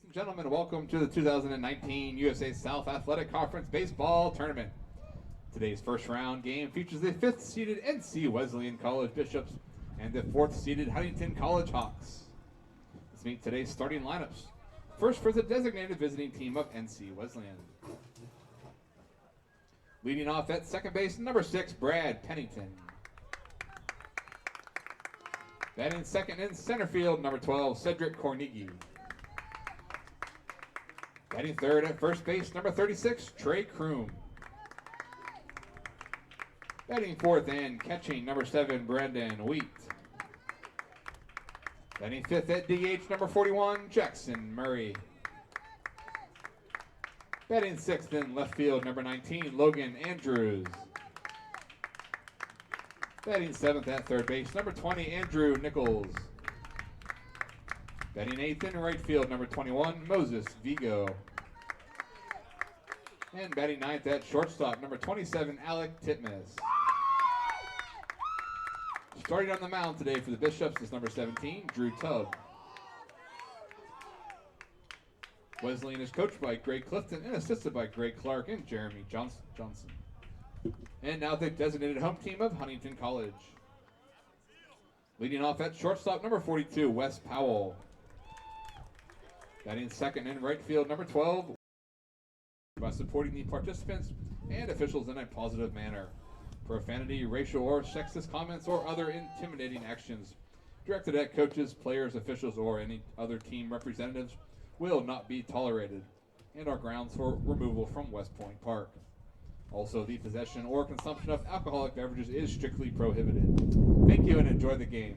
and gentlemen, welcome to the 2019 USA South Athletic Conference Baseball Tournament. Today's first round game features the 5th-seeded NC Wesleyan College Bishops and the 4th-seeded Huntingdon College Hawks. Let's meet today's starting lineups. First for the designated visiting team of NC Wesleyan. Leading off at second base, number 6, Brad Pennington. Batting second in center field, number 12, Cedric Cornigi. Batting third at first base, number 36, Trey Kroom. Batting fourth and catching, number 7, Brandon Wheat. Batting fifth at DH, number 41, Jackson Murray. Batting sixth in left field, number 19, Logan Andrews. Batting seventh at third base, number 20, Andrew Nichols. Batting eighth in right field, number 21, Moses Vigo. And batting ninth at shortstop, number 27, Alec Titmus. Starting on the mound today for the Bishops is number 17, Drew Tubb. Wesleyan is coached by Greg Clifton and assisted by Greg Clark and Jeremy Johnson. And now the designated home team of Huntingdon College. Leading off at shortstop, number 42, Wes Powell. Batting second in right field, number 12, by supporting the participants and officials in a positive manner. Profanity, racial or sexist comments, or other intimidating actions directed at coaches, players, officials, or any other team representatives will not be tolerated and are grounds for removal from West Point Park. Also, the possession or consumption of alcoholic beverages is strictly prohibited. Thank you and enjoy the game.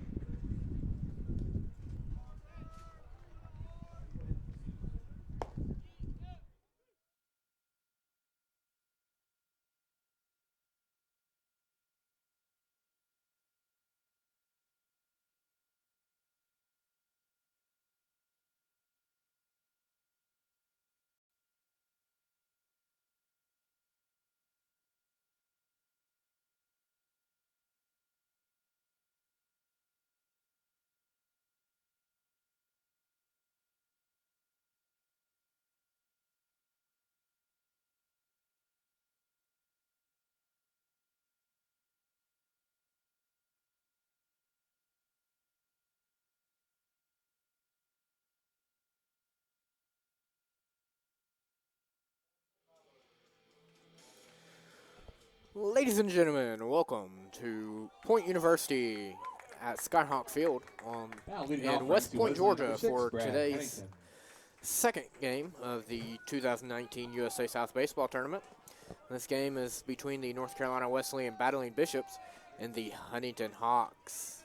Ladies and gentlemen, welcome to Point University at Skyhawk Field in West Point, Georgia for today's second game of the 2019 USA South Baseball Tournament. This game is between the North Carolina Wesleyan Battling Bishops and the Huntingdon Hawks.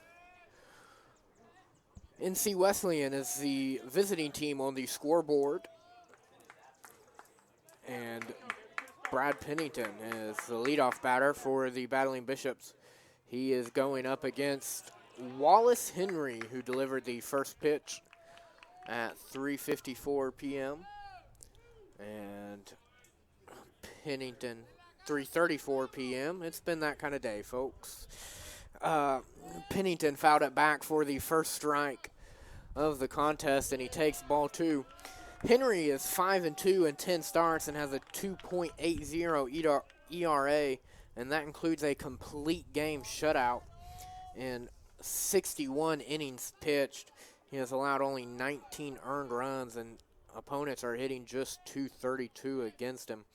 NC Wesleyan is the visiting team on the scoreboard, and Brad Pennington is the leadoff batter for the Battling Bishops. He is going up against Wallace Henry, who delivered the first pitch at 3:54 p.m. And Pennington, 3:34 p.m. It's been that kind of day, folks. Pennington fouled it back for the first strike of the contest, and he takes ball 2. Henry is 5-2 in 10 starts and has a 2.80 ERA, and that includes a complete game shutout in 61 innings pitched. He has allowed only 19 earned runs, and opponents are hitting just 232 against him.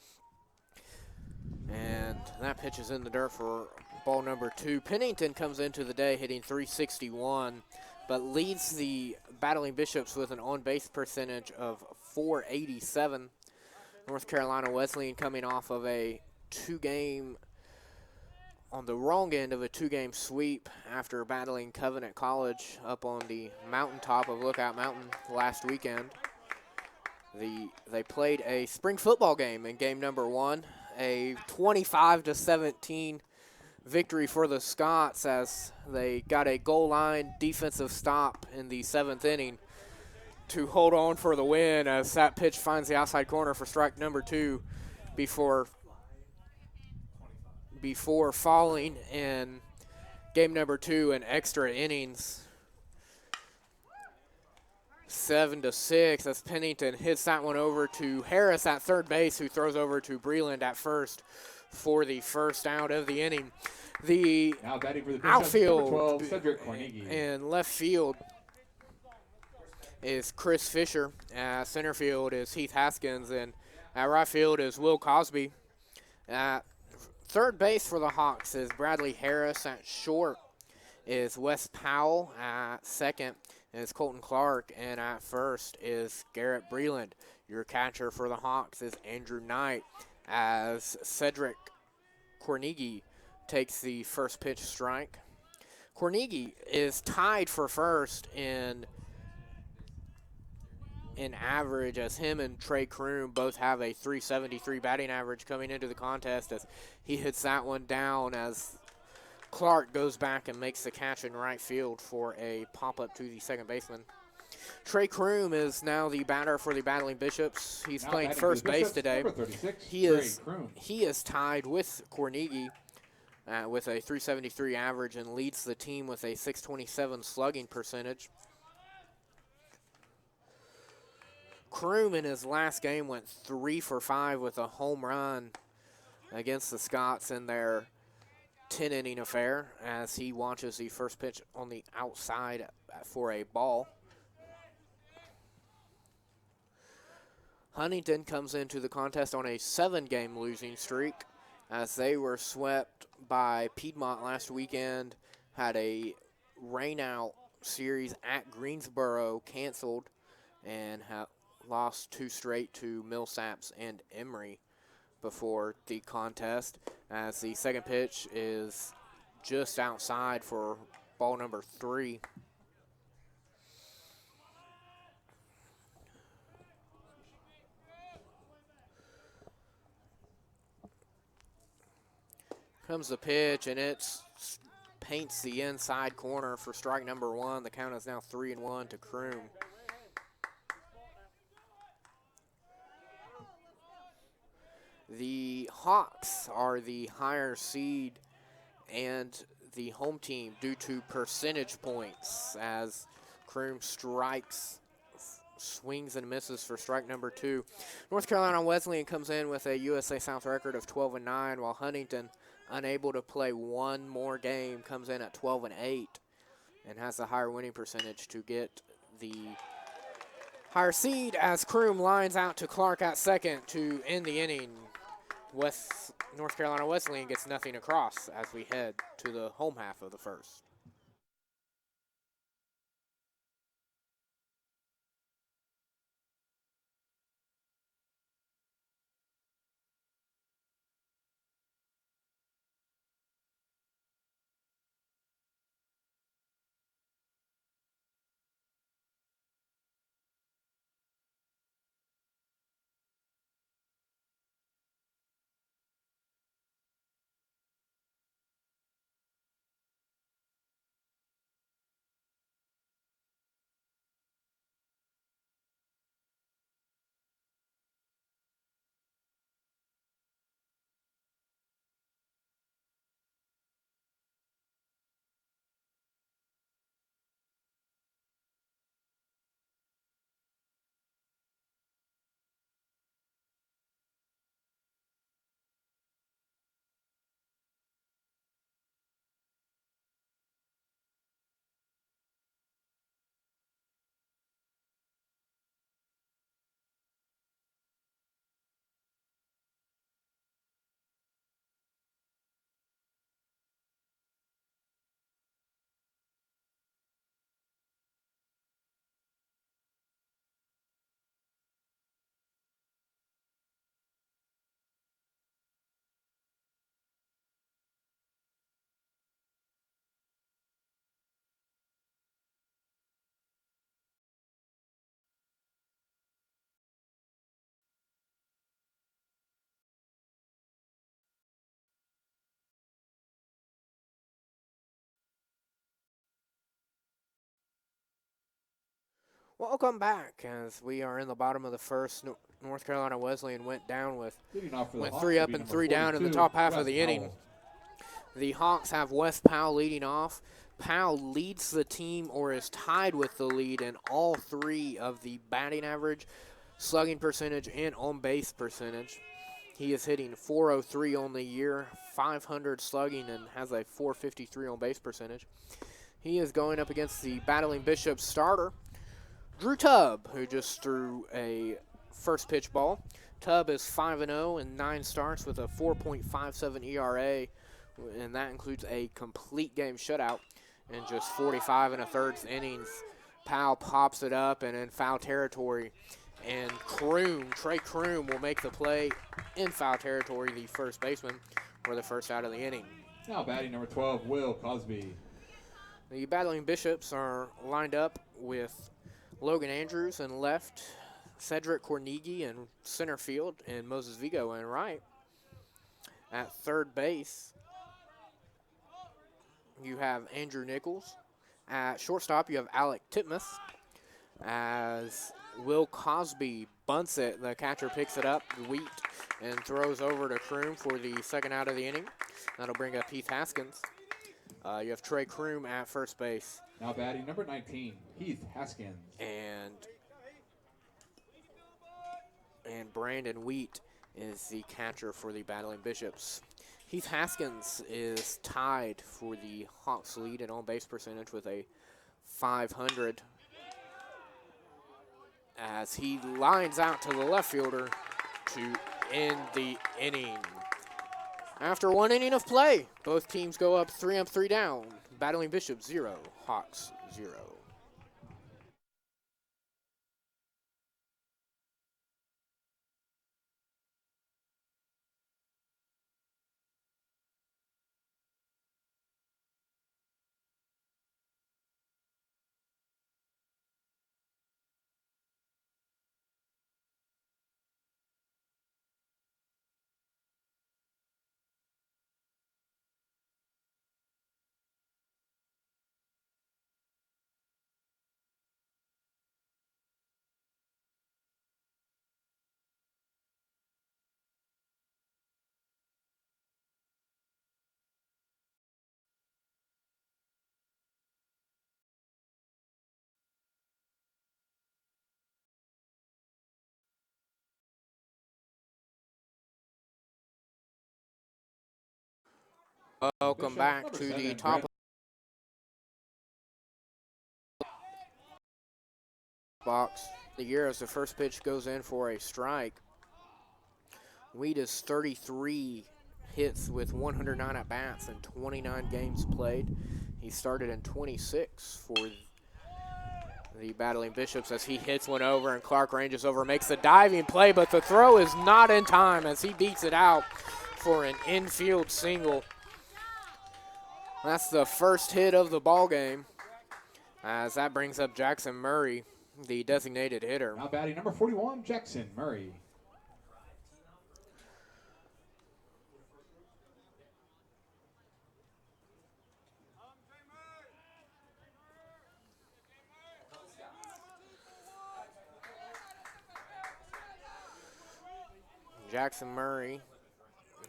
And that pitch is in the dirt for ball number 2. Pennington comes into the day hitting 361, but leads the Battling Bishops with an on-base percentage of .487. North Carolina Wesleyan coming off of a on the wrong end of a two-game sweep after battling Covenant College up on the mountaintop of Lookout Mountain last weekend. They played a spring football game in game number 1, a 25-17 victory for the Scots as they got a goal line defensive stop in the 7th inning to hold on for the win as that pitch finds the outside corner for strike number 2 before falling in game number 2 in extra innings. 7-6 as Pennington hits that one over to Harris at third base, who throws over to Breland at first for the first out of the inning. The Now batting for the outfield number 12, Cedric Carnegie. and left field is Chris Fisher. Center field is Heath Haskins, and at right field is Will Cosby. At third base for the Hawks is Bradley Harris. At short is Wes Powell. At second is Colton Clark, and at first is Garrett Breland. Your catcher for the Hawks is Andrew Knight, as Cedric Carnegie takes the first pitch strike. Carnegie is tied for first in average, as him and Trey Kroom both have a .373 batting average coming into the contest, as he hits that one down as Clark goes back and makes the catch in right field for a pop-up to the second baseman. Trey Kroom is now the batter for the Battling Bishops. He's Now playing batting first for the base Bishops, today. number 36, He is Trey Kroom. he is tied with Carnegie with a .373 average and leads the team with a .627 slugging percentage. Kroom in his last game went 3 for 5 with a home run against the Scots in their 10-inning affair, as he watches the first pitch on the outside for a ball. Huntingdon comes into the contest on a 7-game losing streak, as they were swept by Piedmont last weekend, had a rainout series at Greensboro canceled, and lost 2 straight to Millsaps and Emory before the contest, as the second pitch is just outside for ball number 3. Comes the pitch, and it paints the inside corner for strike number 1. The count is now 3-1 to Kroom. The Hawks are the higher seed and the home team due to percentage points, as Kroom swings and misses for strike number 2. North Carolina Wesleyan comes in with a USA South record of 12-9, while Huntingdon, unable to play one more game, comes in at 12-8 and has the higher winning percentage to get the higher seed, as Kroom lines out to Clark at second to end the inning. North Carolina Wesleyan gets nothing across as we head to the home half of the first. Welcome back, as we are in the bottom of the first. North Carolina Wesleyan went down with Went 3 up and 3 down in the top half of the inning. The Hawks have Wes Powell leading off. Powell leads the team or is tied with the lead in all three of the batting average, slugging percentage, and on-base percentage. He is hitting .403 on the year, .500 slugging, and has a .453 on-base percentage. He is going up against the Battling Bishop starter, Drew Tubb, who just threw a first pitch ball. Tubb is 5-0 in 9 starts with a 4.57 ERA, and that includes a complete game shutout in just 45 1/3 innings. Powell pops it up and in foul territory, and Trey Kroom will make the play in foul territory, the first baseman, for the first out of the inning. Now batting number 12, Will Cosby. The Battling Bishops are lined up with Logan Andrews in left, Cedric Cornigi in center field, and Moses Vigo in right. At third base, you have Andrew Nichols. At shortstop, you have Alec Titmuth. As Will Cosby bunts it, the catcher picks it up, Wheat, and throws over to Kroom for the second out of the inning. That'll bring up Heath Haskins. You have Trey Kroom at first base. Now batting number 19, Heath Haskins. And Brandon Wheat is the catcher for the Battling Bishops. Heath Haskins is tied for the Hawks lead in on-base percentage with a .500 as he lines out to the left fielder to end the inning. After 1 inning of play, both teams go up 3 down. Battling Bishops 0, Hawks 0. Welcome back to the top box. The year as the first pitch goes in for a strike. Wheat is 33 hits with 109 at-bats and 29 games played. He started in 26 for the Battling Bishops as he hits one over and Clark ranges over, makes the diving play, but the throw is not in time as he beats it out for an infield single. That's the first hit of the ball game, as that brings up Jackson Murray, the designated hitter. Now batting number 41, Jackson Murray. Jackson Murray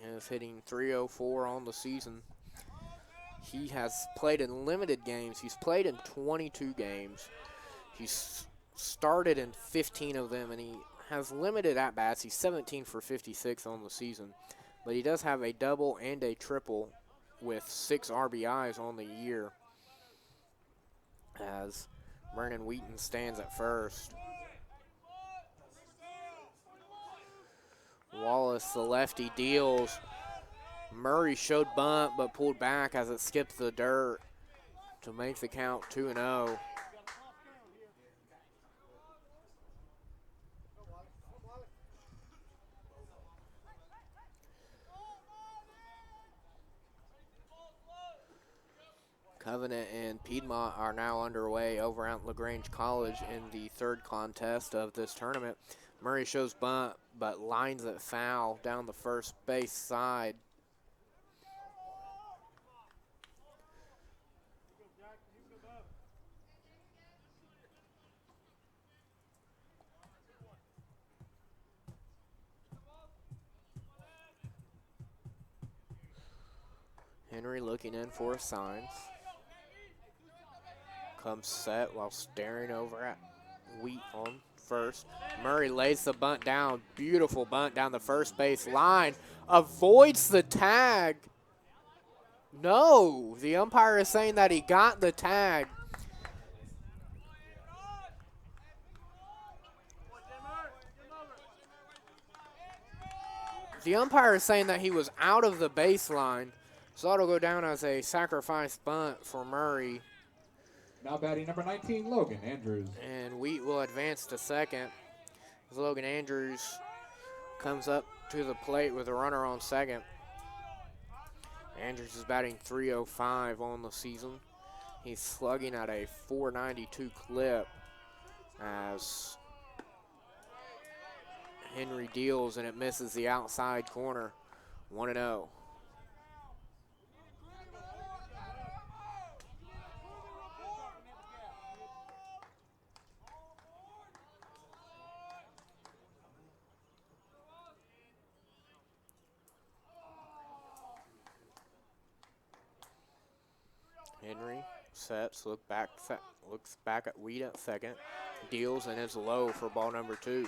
is hitting .304 on the season. He has played in limited games. He's played in 22 games. He's started in 15 of them, and he has limited at-bats. He's 17 for 56 on the season. But he does have a double and a triple with 6 RBIs on the year, as Vernon Wheaton stands at first. Wallace, the lefty, deals. Murray showed bunt but pulled back as it skipped the dirt to make the count 2-0. Covenant and Piedmont are now underway over at LaGrange College in the third contest of this tournament. Murray shows bunt but lines it foul down the first base side. Henry looking in for signs. comes set while staring over at Wheat on first. Murray lays the bunt down. Beautiful bunt down the first base line. Avoids the tag. No, the umpire is saying that he got the tag. The umpire is saying that he was out of the baseline, so that'll go down as a sacrifice bunt for Murray. Now batting number 19, Logan Andrews. And Wheat will advance to second as Logan Andrews comes up to the plate with a runner on second. Andrews is batting .305 on the season. He's slugging at a .492 clip as Henry deals and it misses the outside corner. 1-0. Henry sets, looks back at Wheat at second, deals and is low for ball number 2.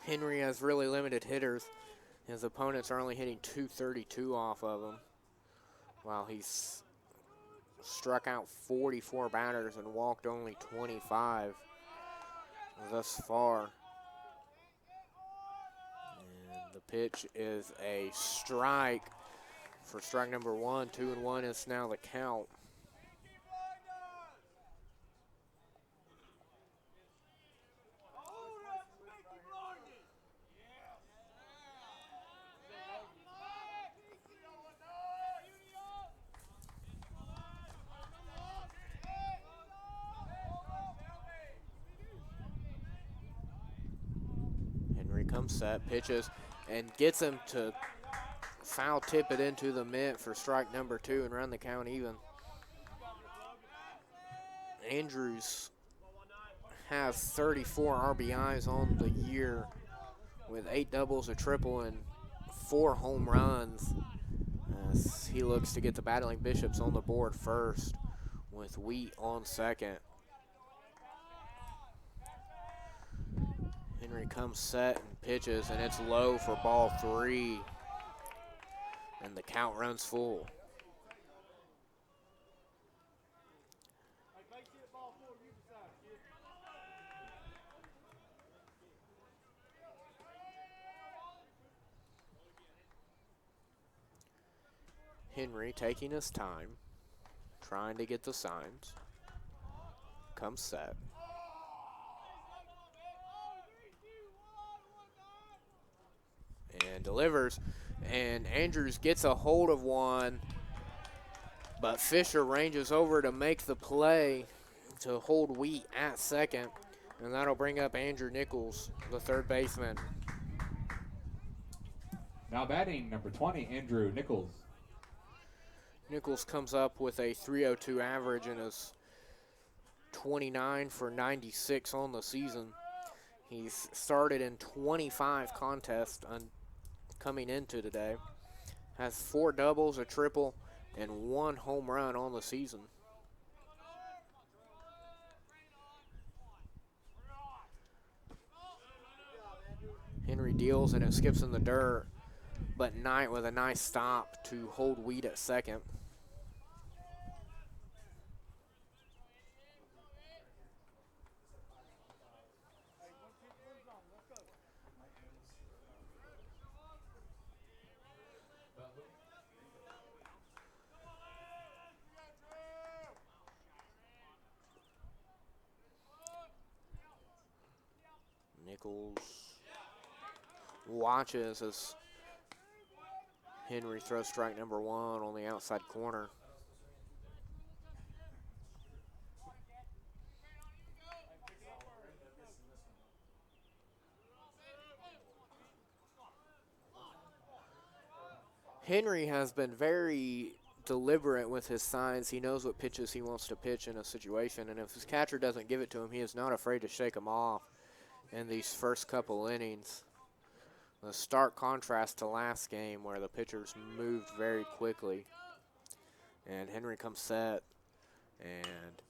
Henry has really limited hitters. His opponents are only hitting .232 off of him, while he's struck out 44 batters and walked only 25 thus far. And the pitch is a strike for strike number 1. 2-1 is now the count. Comes set, pitches, and gets him to foul tip it into the mitt for strike number 2 and run the count even. Andrews has 34 RBIs on the year with 8 doubles, a triple, and 4 home runs as he looks to get the Battling Bishops on the board first with Wheat on second. Henry comes set and pitches, and it's low for ball 3. And the count runs full. Henry taking his time, trying to get the signs. Comes set. And delivers, and Andrews gets a hold of one, but Fisher ranges over to make the play to hold Wheat at second, and that'll bring up Andrew Nichols, the third baseman. Now batting number 20, Andrew Nichols. Nichols comes up with a .302 average and is 29 for 96 on the season. He's started in 25 contests coming into today. Has 4 doubles, a triple, and 1 home run on the season. Henry deals and it skips in the dirt, but Knight with a nice stop to hold Wheat at second. Nichols watches as Henry throws strike number 1 on the outside corner. Henry has been very deliberate with his signs. He knows what pitches he wants to pitch in a situation, and if his catcher doesn't give it to him, he is not afraid to shake him off in these first couple innings. A stark contrast to last game where the pitchers moved very quickly. And Henry comes set, and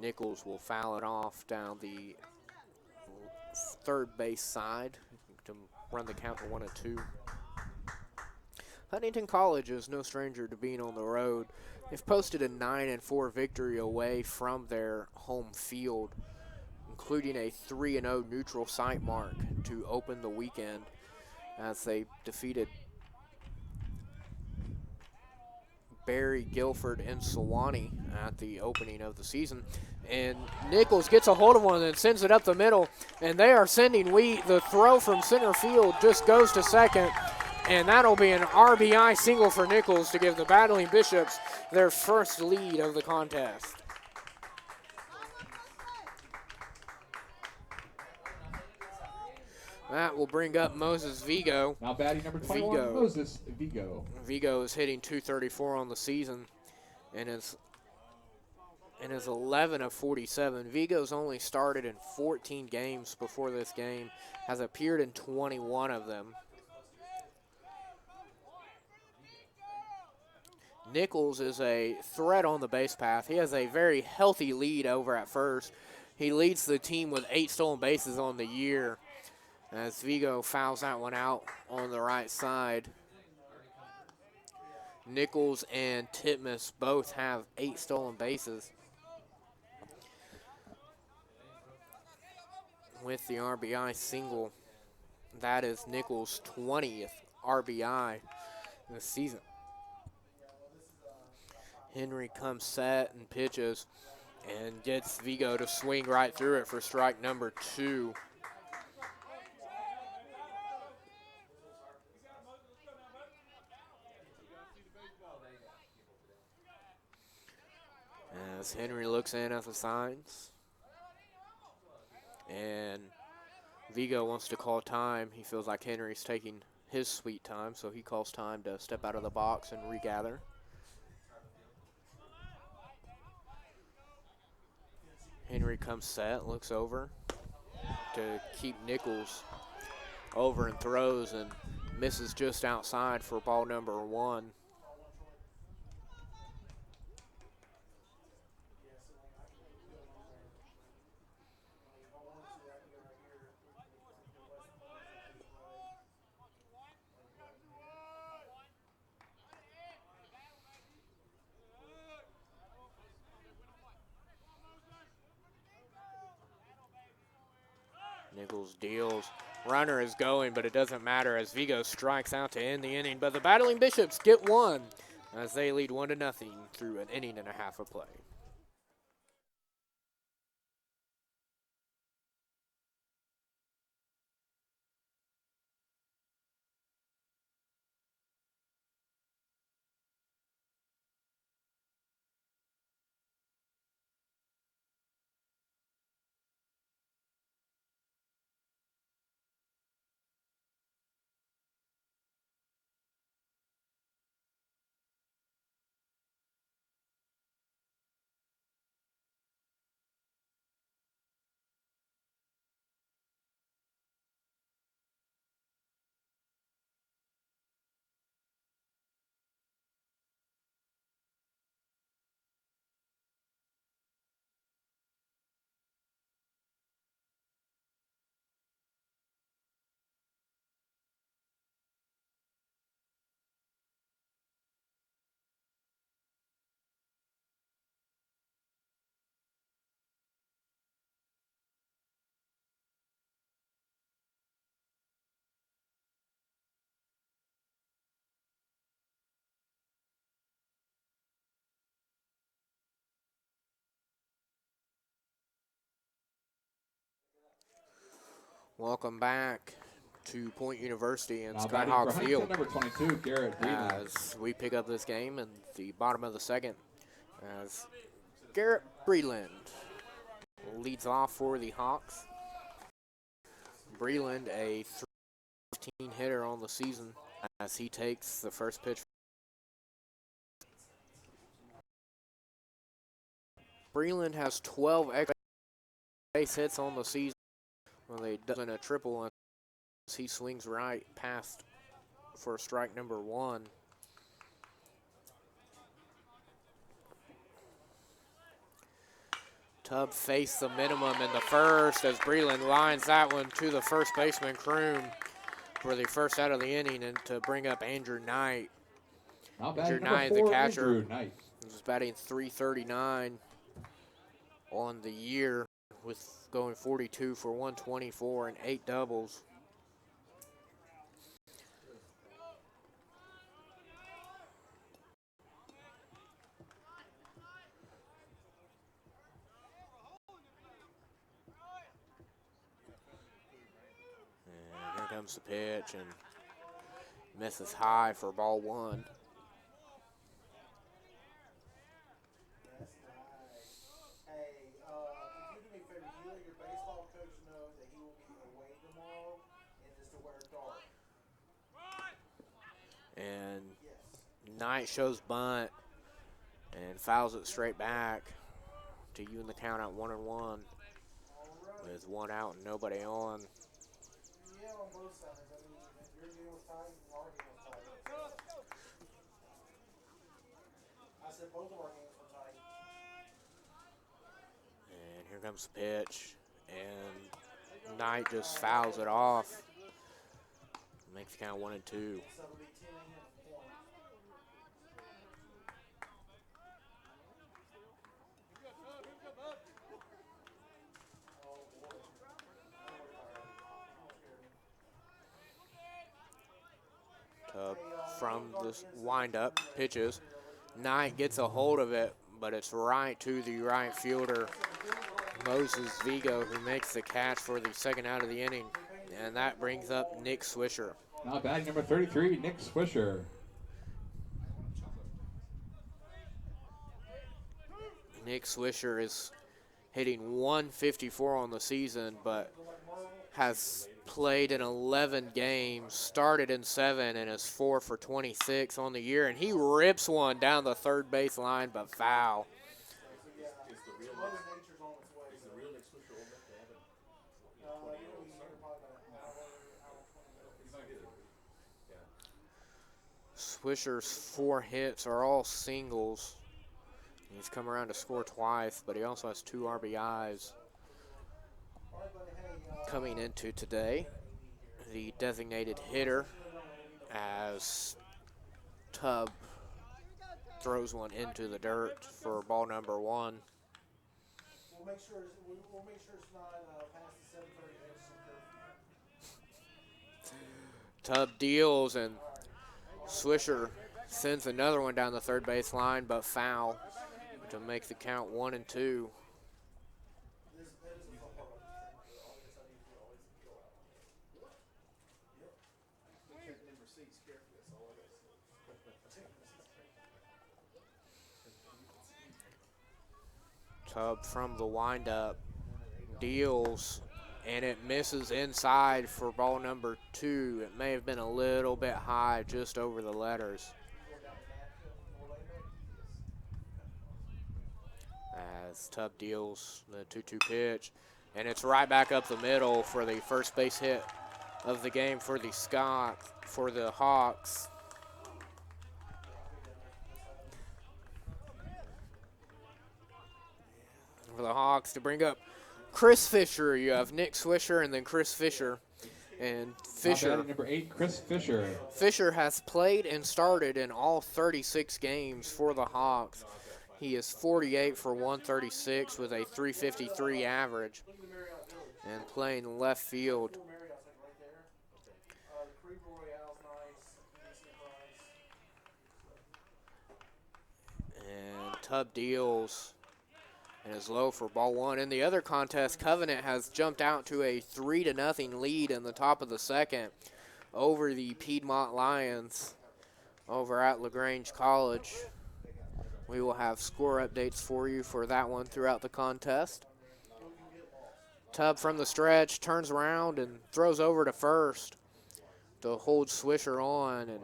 Nichols will foul it off down the third base side to run the count to 1-2. Huntingdon College is no stranger to being on the road. They've posted a 9-4 victory away from their home field, including a 3-0 neutral site mark to open the weekend as they defeated Barry, Guilford, and Sewanee at the opening of the season. And Nichols gets a hold of one and sends it up the middle, and they are sending the throw from center field just goes to second, and that'll be an RBI single for Nichols to give the Battling Bishops their first lead of the contest. That will bring up Moses Vigo. Now batting number 21, Moses Vigo. Vigo is hitting .234 on the season and is 11 of 47. Vigo's only started in 14 games before this game, has appeared in 21 of them. Nichols is a threat on the base path. He has a very healthy lead over at first. He leads the team with 8 stolen bases on the year, as Vigo fouls that one out on the right side. Nichols and Titmus both have 8 stolen bases. With the RBI single, that is Nichols' 20th RBI this season. Henry comes set and pitches and gets Vigo to swing right through it for strike number 2. As Henry looks in at the signs, and Vigo wants to call time. He feels like Henry's taking his sweet time, so he calls time to step out of the box and regather. Henry comes set, looks over to keep Nichols over and throws and misses just outside for ball number 1. Nichols deals. Runner is going, but it doesn't matter as Vigo strikes out to end the inning. But the Battling Bishops get one as they lead 1-0 through an inning and a half of play. Welcome back to Point University and Skyhawk Field. Number 22, Garrett Breedland. As we pick up this game in the bottom of the second, as Garrett Breedland leads off for the Hawks. Breedland, a 13 hitter on the season, as he takes the first pitch. Breedland has 12 extra base hits on the season. Well, they done a triple he swings right past for strike number 1. Tubb faced the minimum in the first as Breland lines that one to the first baseman, Kroom, for the first out of the inning, and to bring up Andrew Knight. Andrew Knight, the catcher, was batting .339 on the year, with going 42 for 124 and 8 doubles. And here comes the pitch, and misses high for ball 1. And Knight shows bunt and fouls it straight back to even the count at 1-1 with 1 out and nobody on. And here comes the pitch, and Knight just fouls it off. Makes the count 1-2. From the windup, pitches. Knight gets a hold of it, but it's right to the right fielder, Moses Vigo, who makes the catch for the second out of the inning. And that brings up Nick Swisher. Now batting number 33, Nick Swisher. Nick Swisher is hitting 154 on the season, but has played in 11 games, started in 7, and is 4 for 26 on the year. And he rips one down the third base line, but foul. Swisher's 4 hits are all singles. He's come around to score twice, but he also has 2 RBIs. Coming into today, the designated hitter, as Tubb throws one into the dirt for ball number 1. We'll make sure it's not past the 7:30. Tubb deals, and Swisher sends another one down the third base line, but foul to make the count 1-2. Tubb from the windup deals, and it misses inside for ball number 2. It may have been a little bit high, just over the letters. As Tubb deals the 2-2 pitch, and it's right back up the middle for the first base hit of the game for the Hawks. For the Hawks to bring up Chris Fisher. You have Nick Swisher and then Chris Fisher. And Fisher, number 8, Chris Fisher. Fisher has played and started in all 36 games for the Hawks. He is 48 for 136 with a .353 average and playing left field. And Tubb deals and is low for ball 1. In the other contest, Covenant has jumped out to a 3-0 lead in the top of the second over the Piedmont Lions over at LaGrange College. We will have score updates for you for that one throughout the contest. Tubb from the stretch turns around and throws over to first to hold Swisher on, and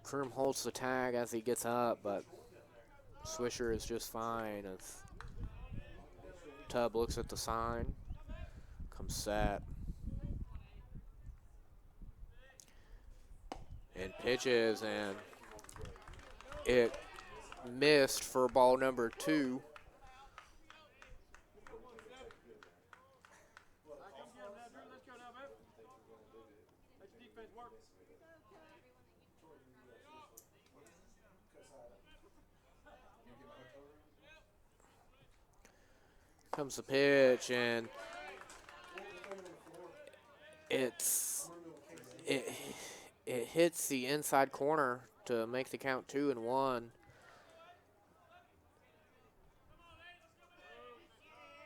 Kroom holds the tag as he gets up, but Swisher is just fine as Tubb looks at the sign, comes set. and pitches, and it missed for ball number 2. Comes the pitch, and it hits the inside corner to make the count 2-1.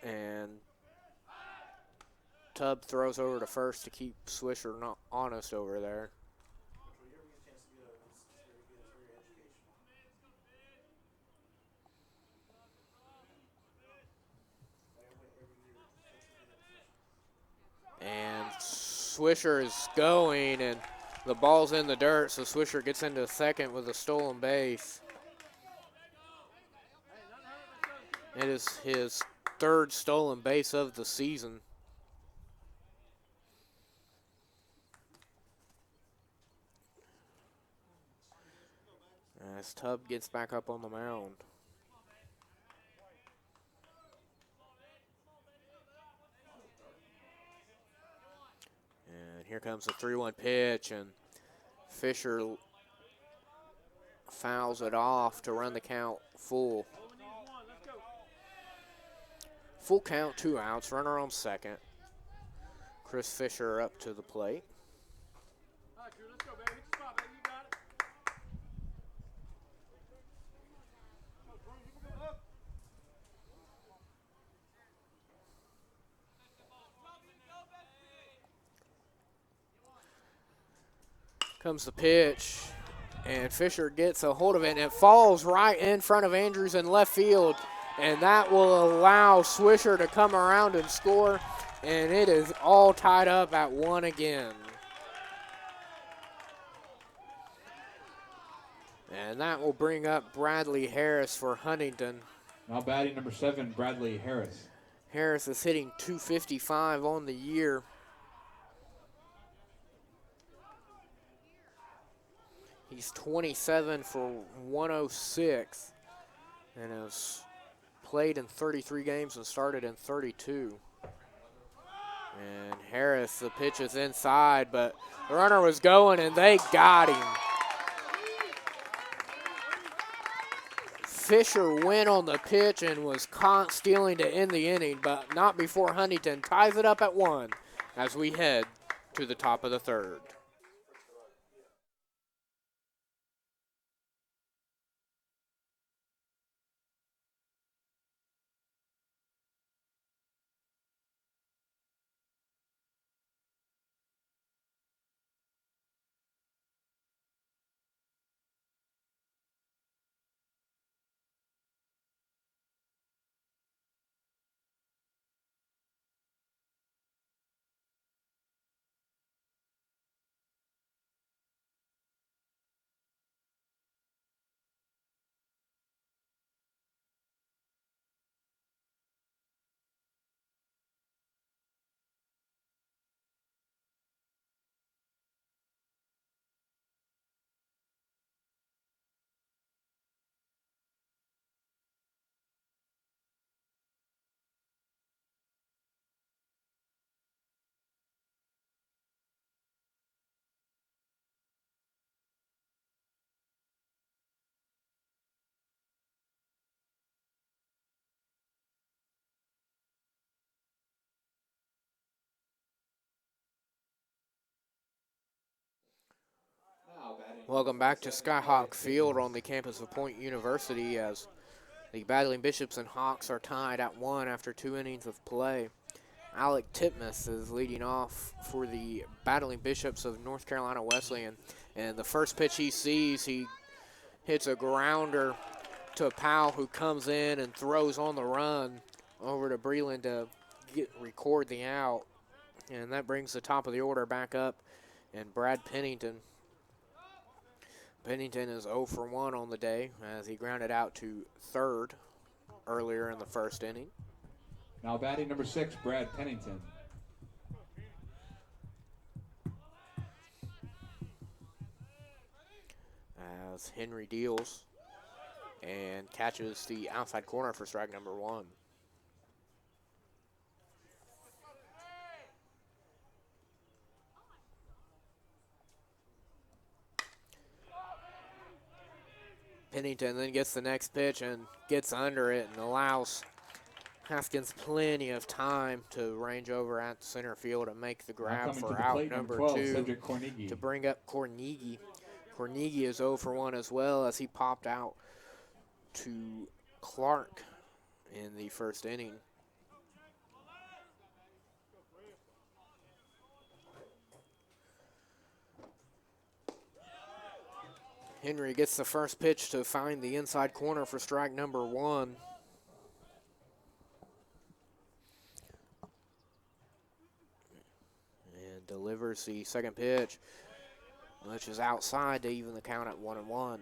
And Tubb throws over to first to keep Swisher not honest over there. And Swisher is going, and the ball's in the dirt, so Swisher gets into second with a stolen base. It is his 3rd stolen base of the season. As Tubb gets back up on the mound. And here comes the 3-1 pitch, and Fisher fouls it off to run the count full. Full count, 2 outs, runner on second. Chris Fisher up to the plate. Comes the pitch, and Fisher gets a hold of it, and it falls right in front of Andrews in left field, and that will allow Swisher to come around and score, and it is all tied up at 1 again. And that will bring up Bradley Harris for Huntingdon. Now batting number 7, Bradley Harris. Harris is hitting .255 on the year. He's 27 for 106 and has played in 33 games and started in 32. And Harris, the pitch is inside, but the runner was going, and they got him. Fisher went on the pitch and was caught stealing to end the inning, but not before Huntingdon ties it up at 1 as we head to the top of the 3rd. Welcome back to Skyhawk Field on the campus of Point University as the Battling Bishops and Hawks are tied at 1 after 2 innings of play. Alec Titmus is leading off for the Battling Bishops of North Carolina Wesleyan. And the first pitch he sees, he hits a grounder to Powell, who comes in and throws on the run over to Breland to record the out. And that brings the top of the order back up, and Brad Pennington. Pennington is 0 for 1 on the day as he grounded out to third earlier in the first inning. Now batting number 6, Brad Pennington. as Henry deals and catches the outside corner for strike number 1. Pennington then gets the next pitch and gets under it and allows Haskins plenty of time to range over at center field and make the grab for out number 2 to bring up Cornigi. Cornigi is 0 for 1 as well as he popped out to Clark in the first inning. Henry gets the first pitch to find the inside corner for strike number 1. And delivers the second pitch, which is outside to even the count at 1-1.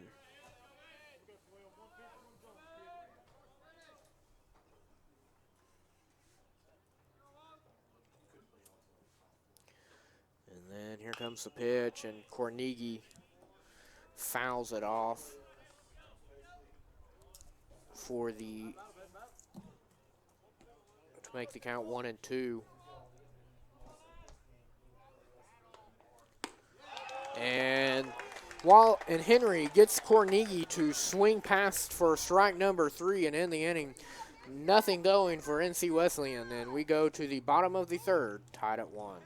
And then here comes the pitch, and Cornigi fouls it off to make the count 1-2. And Henry gets Cornigi to swing past for strike number 3 and end the inning. Nothing going for NC Wesleyan, and we go to the bottom of the third, tied at 1.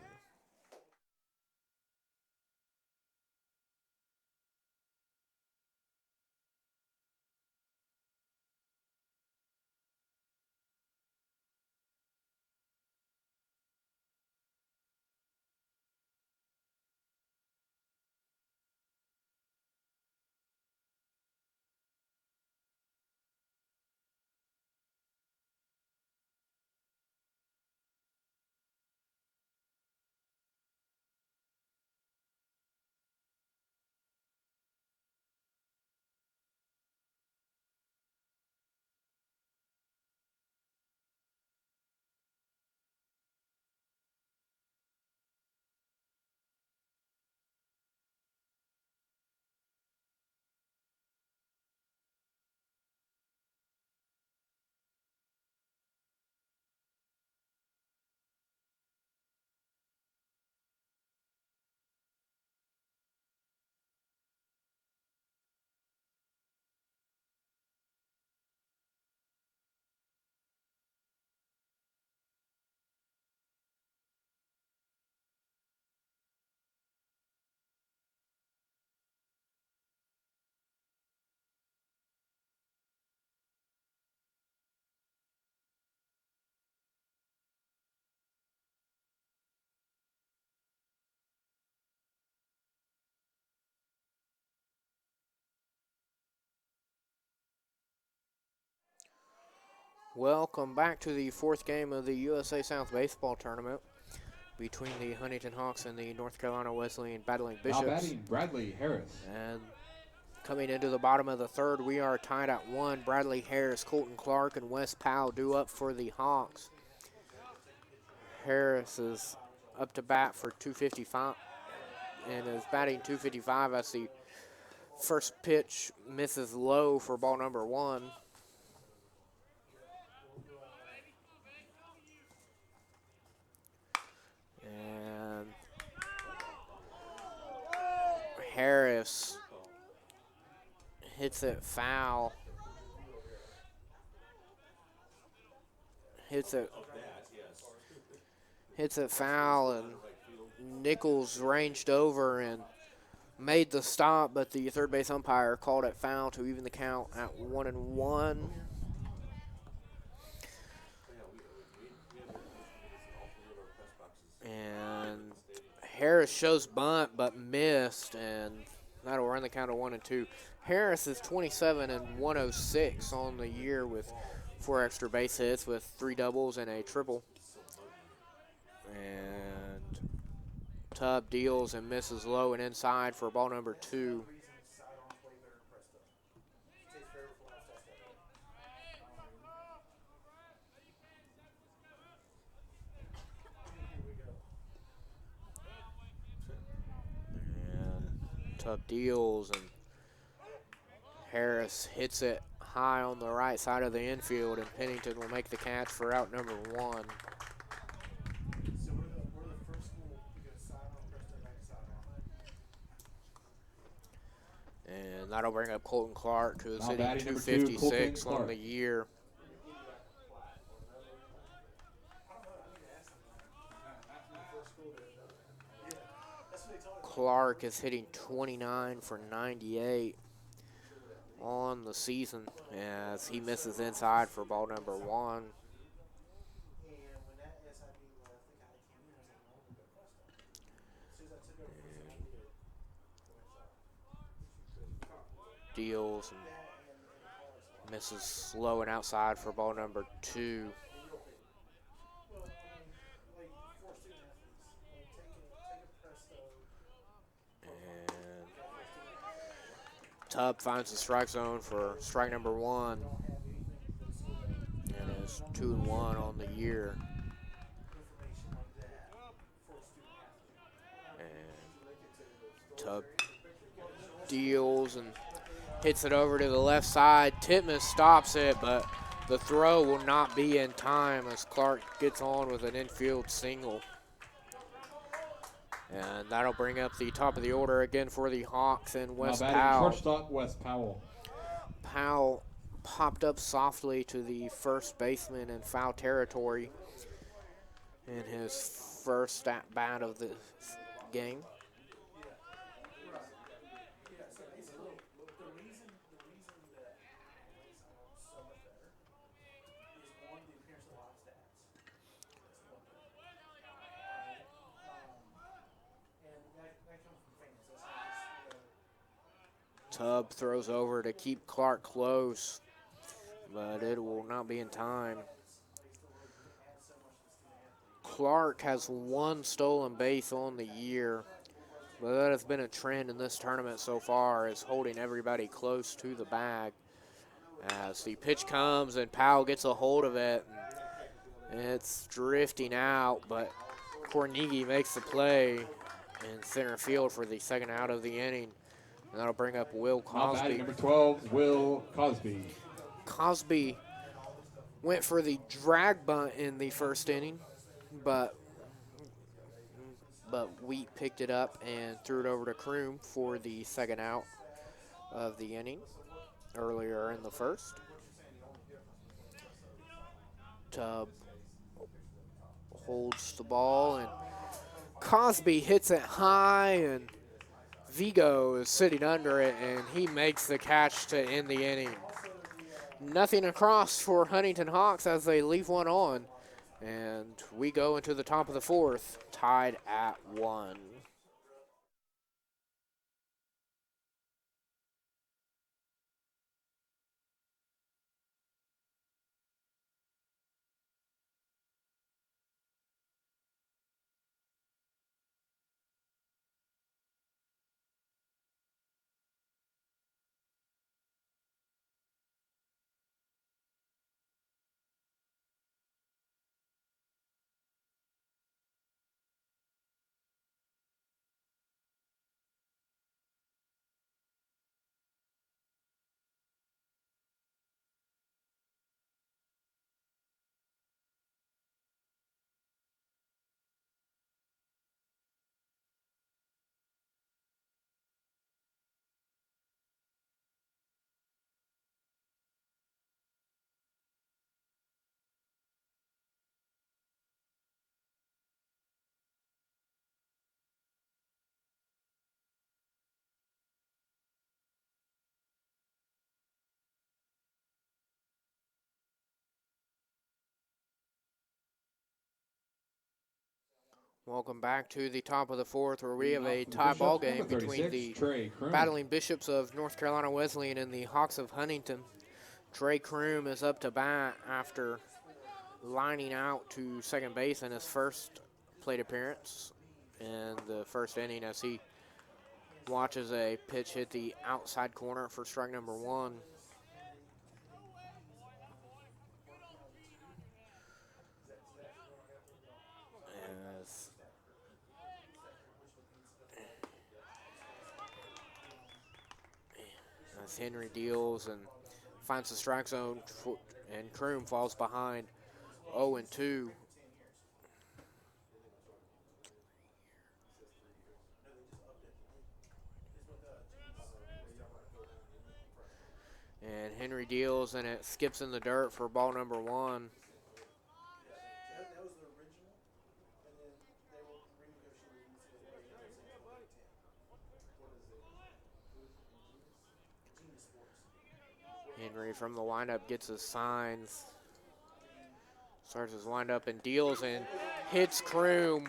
Welcome back to the fourth game of the USA South Baseball Tournament between the Huntingdon Hawks and the North Carolina Wesleyan Battling Bishops. Now batting, Bradley Harris. And coming into the bottom of the third, we are tied at 1. Bradley Harris, Colton Clark, and Wes Powell due up for the Hawks. Harris is up to bat for 255 and is batting 255 as the first pitch misses low for ball number 1. And Harris hits it foul. Hits it foul, and Nichols ranged over and made the stop, but the third base umpire called it foul to even the count at 1-1. And Harris shows bunt but missed, and that'll run the count of 1-2. Harris is 27 and 106 on the year with 4 extra base hits with 3 doubles and a triple. And Tubb deals and misses low and inside for ball number 2. And Tubb deals and Harris hits it high on the right side of the infield, and Pennington will make the catch for out number 1. And that'll bring up Colton Clark, who is Now hitting batting number 2, 256 Colton on the Clark. year. Clark is hitting 29 for 98 on the season as he misses inside for ball number 1. Deals and misses low and outside for ball number 2. And Tubb finds the strike zone for strike number 1. And is 2-1 on the year. And Tubb deals and hits it over to the left side. Titmus stops it, but the throw will not be in time as Clark gets on with an infield single. And that'll bring up the top of the order again for the Hawks and Wes Powell. Shortstop, Wes Powell. Powell popped up softly to the first baseman in foul territory in his first at-bat of the game. Tubb throws over to keep Clark close, but it will not be in time. Clark has 1 stolen base on the year, but that has been a trend in this tournament so far, is holding everybody close to the bag. As the pitch comes and Powell gets a hold of it, and it's drifting out, but Cornigi makes the play in center field for the second out of the inning. And that'll bring up Will Cosby. Number 12, Will Cosby. Cosby went for the drag bunt in the first inning, but Wheat picked it up and threw it over to Kroom for the second out of the inning earlier in the first. Tubb holds the ball, and Cosby hits it high, and Vigo is sitting under it, and he makes the catch to end the inning. Nothing across for Huntington Hawks as they leave one on, and we go into the top of the 4th, tied at 1. Welcome back to the top of the 4th, where we have a tie ball game between the battling Bishops of North Carolina Wesleyan and the Hawks of Huntington. Trey Kroom is up to bat after lining out to second base in his first plate appearance in the first inning as he watches a pitch hit the outside corner for strike number 1. As Henry deals and finds the strike zone, and Kroom falls behind 0-2. And Henry deals, and it skips in the dirt for ball number 1. Henry from the windup gets his signs. Starts his windup and deals and hits Kroom.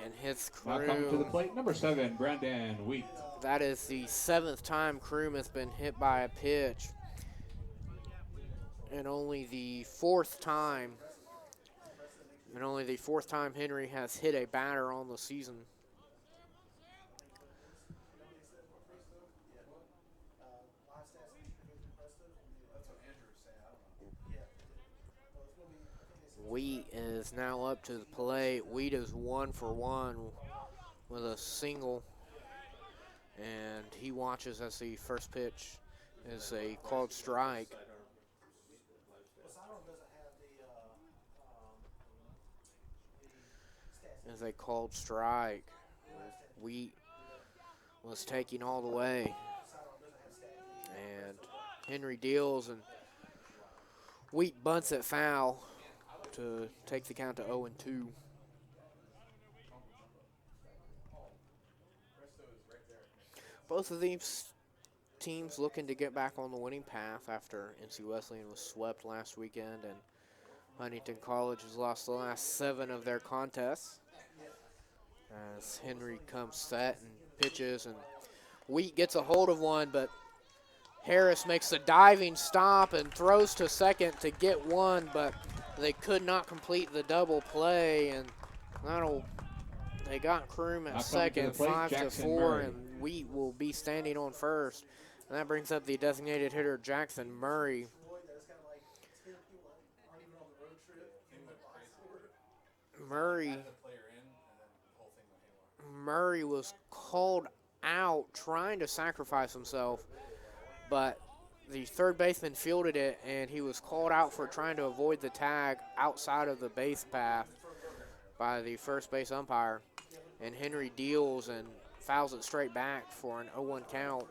And hits Kroom. Now coming to the plate, number 7, Brandon Wheat. That is the 7th time Kroom has been hit by a pitch. And only the 4th time Henry has hit a batter on the season. Wheat is now up to the plate. Wheat is 1 for 1 with a single. And he watches as the first pitch is a called strike. Is a called strike. Wheat was taking all the way. And Henry deals, and Wheat bunts it foul to take the count to 0-2. Both of these teams looking to get back on the winning path after NC Wesleyan was swept last weekend, and Huntingdon College has lost the last 7 of their contests. As Henry comes set and pitches, and Wheat gets a hold of one, but Harris makes a diving stop and throws to second to get one, but they could not complete the double play, and they got Kroom at second, 5-4, and Wheat will be standing on first. And that brings up the designated hitter, Jackson Murray. Murray was called out trying to sacrifice himself, but the third baseman fielded it, and he was called out for trying to avoid the tag outside of the base path by the first base umpire. And Henry deals and fouls it straight back for an 0-1 count.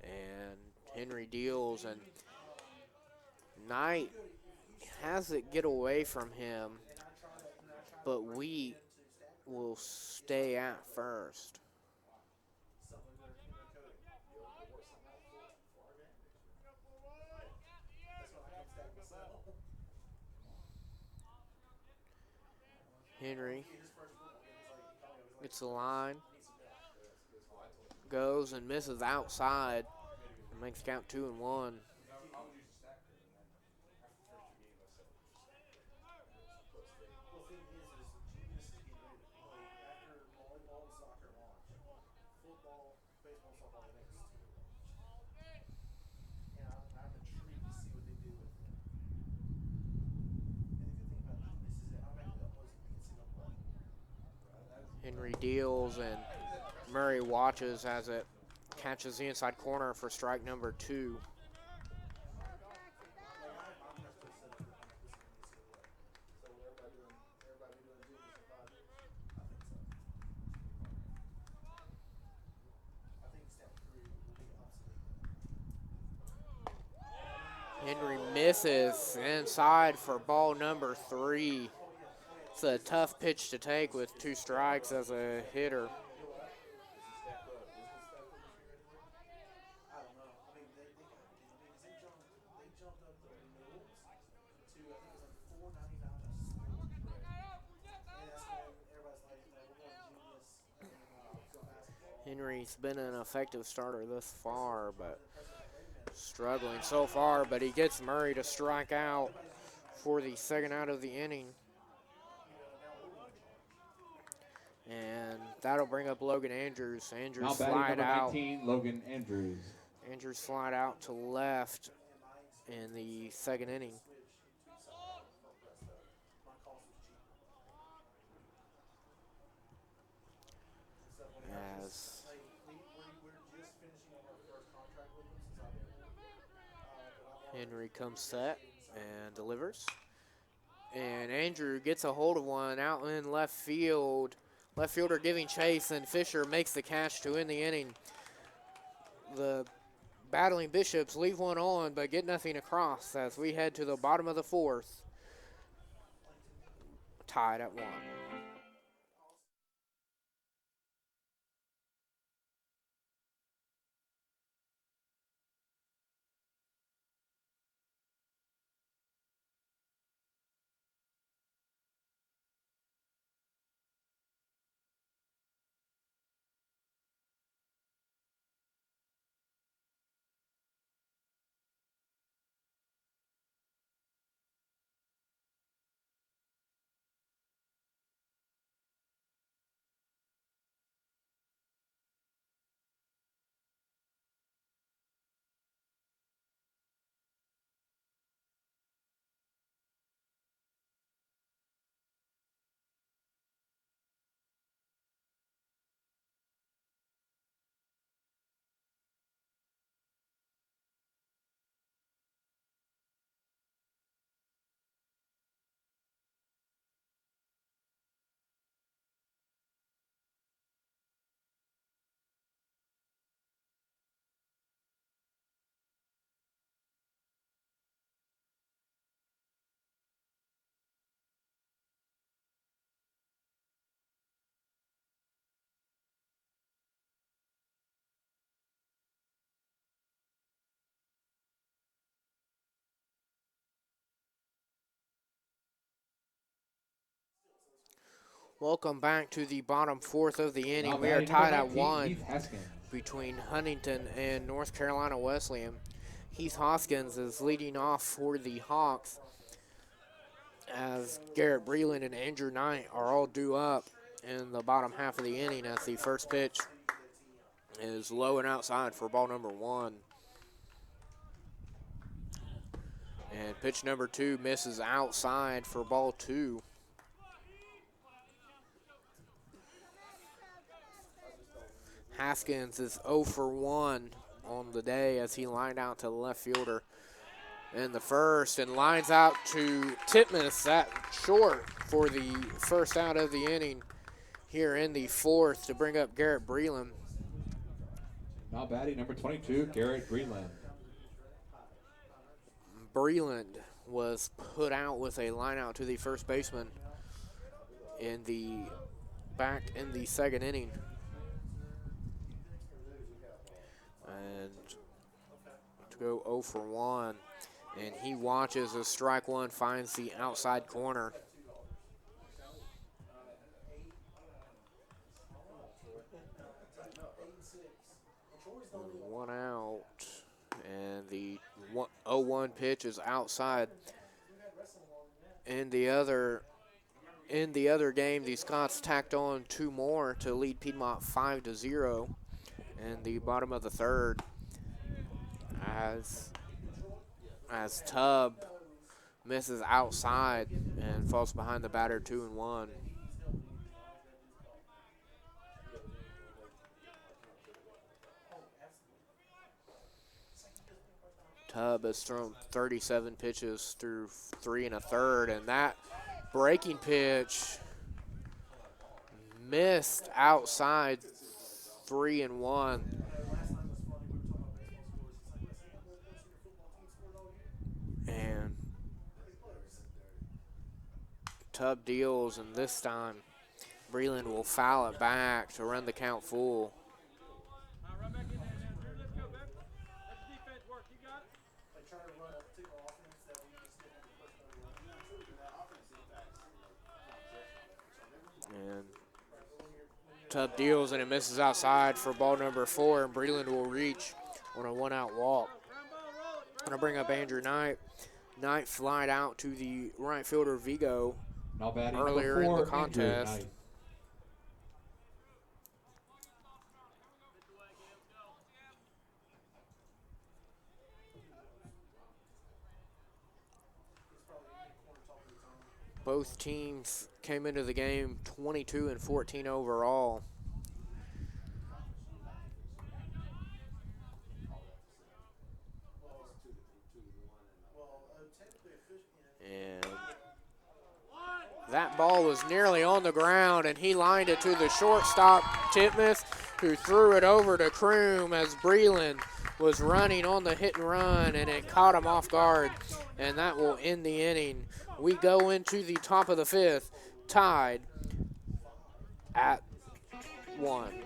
And Henry deals, and Knight has it get away from him, but Wheat will stay at first. Henry gets the line, goes and misses outside, and makes the count 2-1. Henry deals, and Murray watches as it catches the inside corner for strike number 2. Henry misses inside for ball number 3. It's a tough pitch to take with 2 strikes as a hitter. Henry's been an effective starter thus far, but struggling so far, but he gets Murray to strike out for the second out of the inning. And that'll bring up Logan Andrews. Andrews Now batting slide number out. 19, Logan Andrews. Andrews slide out to left in the second inning. As Henry comes set and delivers. And Andrew gets a hold of one out in left field. Left fielder giving chase, and Fisher makes the catch to end the inning. The battling Bishops leave one on, but get nothing across as we head to the bottom of the fourth. Tied at 1. Welcome back to the bottom fourth of the inning. Now We are batting tied number at 19, 1 Heath Haskins. between Huntingdon and North Carolina Wesleyan. Heath Hoskins is leading off for the Hawks as Garrett Breland and Andrew Knight are all due up in the bottom half of the inning as the first pitch is low and outside for ball number 1. And pitch number 2 misses outside for ball 2. Haskins is 0 for 1 on the day as he lined out to the left fielder in the first and lines out to Titmus that short for the first out of the inning here in the fourth to bring up Garrett Breland. Now batting number 22, Garrett Breland. Breland was put out with a line out to the first baseman back in the second inning. And to go 0 for 1. And he watches as strike one finds the outside corner. One out. And the 0-1 pitch is outside. In the other game, the Scots tacked on 2 more to lead Piedmont 5-0 in the bottom of the third as Tubb misses outside and falls behind the batter 2-1. Tubb has thrown 37 pitches through 3 1/3, and that breaking pitch missed outside 3-1. And Tubb deals, and this time Breland will foul it back to run the count full. And Tubb deals, and it misses outside for ball number 4, and Breland will reach on a 1-out walk. I'm going to bring up Andrew Knight. Knight flied out to the right fielder Vigo Now batting earlier number 4, in the contest. Both teams came into the game 22-14 overall. And that ball was nearly on the ground, and he lined it to the shortstop, Titmuth, who threw it over to Kroom as Breland was running on the hit and run, and it caught him off guard, and that will end the inning. We go into the top of the fifth, tied at 1.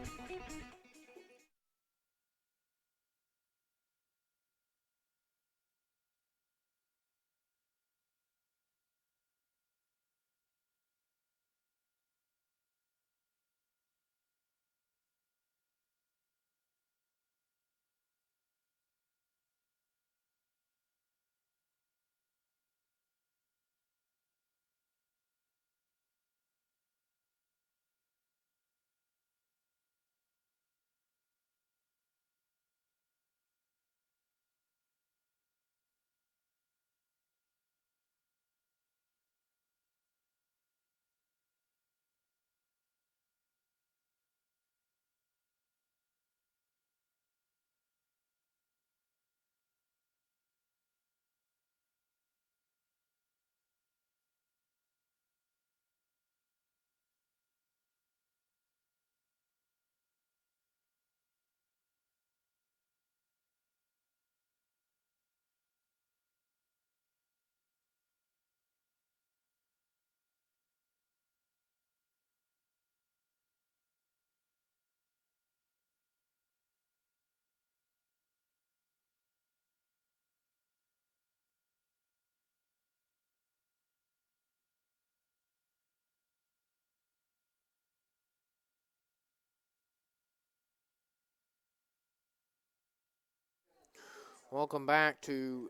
Welcome back to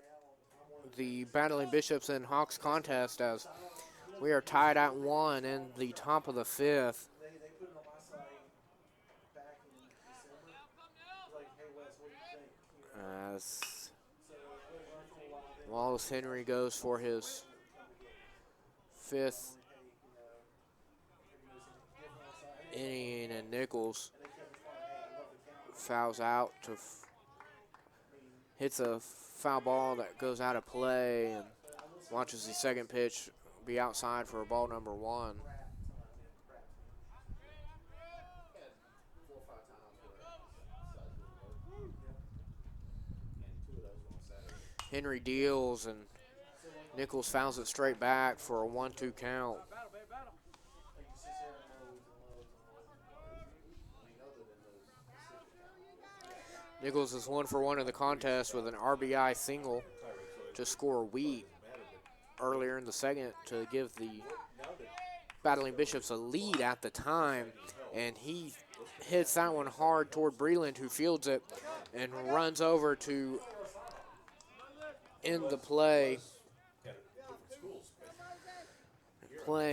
the Battling Bishops and Hawks contest as we are tied at 1 in the top of the fifth. As Wallace Henry goes for his 5th inning, and Nichols fouls out to hits a foul ball that goes out of play and watches the second pitch be outside for ball number 1. Henry deals, and Nichols fouls it straight back for a 1-2 count. Nichols is 1 for 1 in the contest with an RBI single to score Wheat earlier in the second to give the Battling Bishops a lead at the time, and he hits that one hard toward Breland, who fields it and runs over to end the play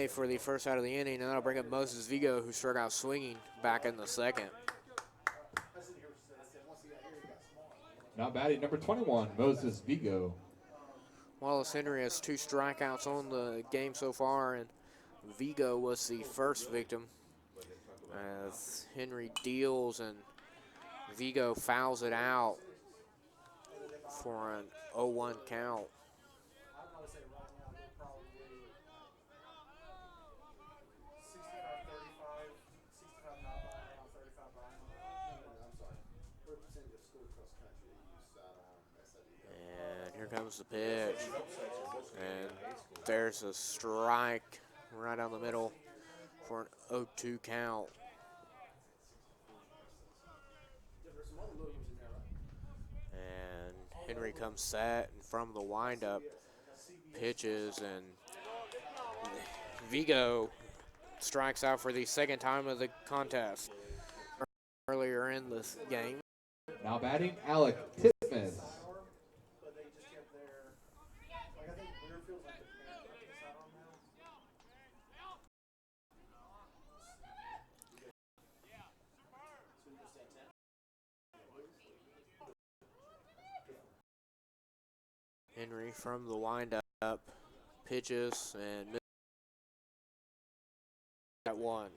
for the first out of the inning, and that'll bring up Moses Vigo, who struck out swinging back in the second. Now batting number 21, Moses Vigo. Wallace Henry has 2 strikeouts on the game so far, and Vigo was the first victim as Henry deals and Vigo fouls it out for an 0-1 count. And here comes the pitch, and there's a strike right down the middle for an 0-2 count. And Henry comes set, and from the windup, pitches, and Vigo strikes out for the second time of the contest earlier in this game. Now batting Alec Titmuth. Henry from the windup pitches and at 1.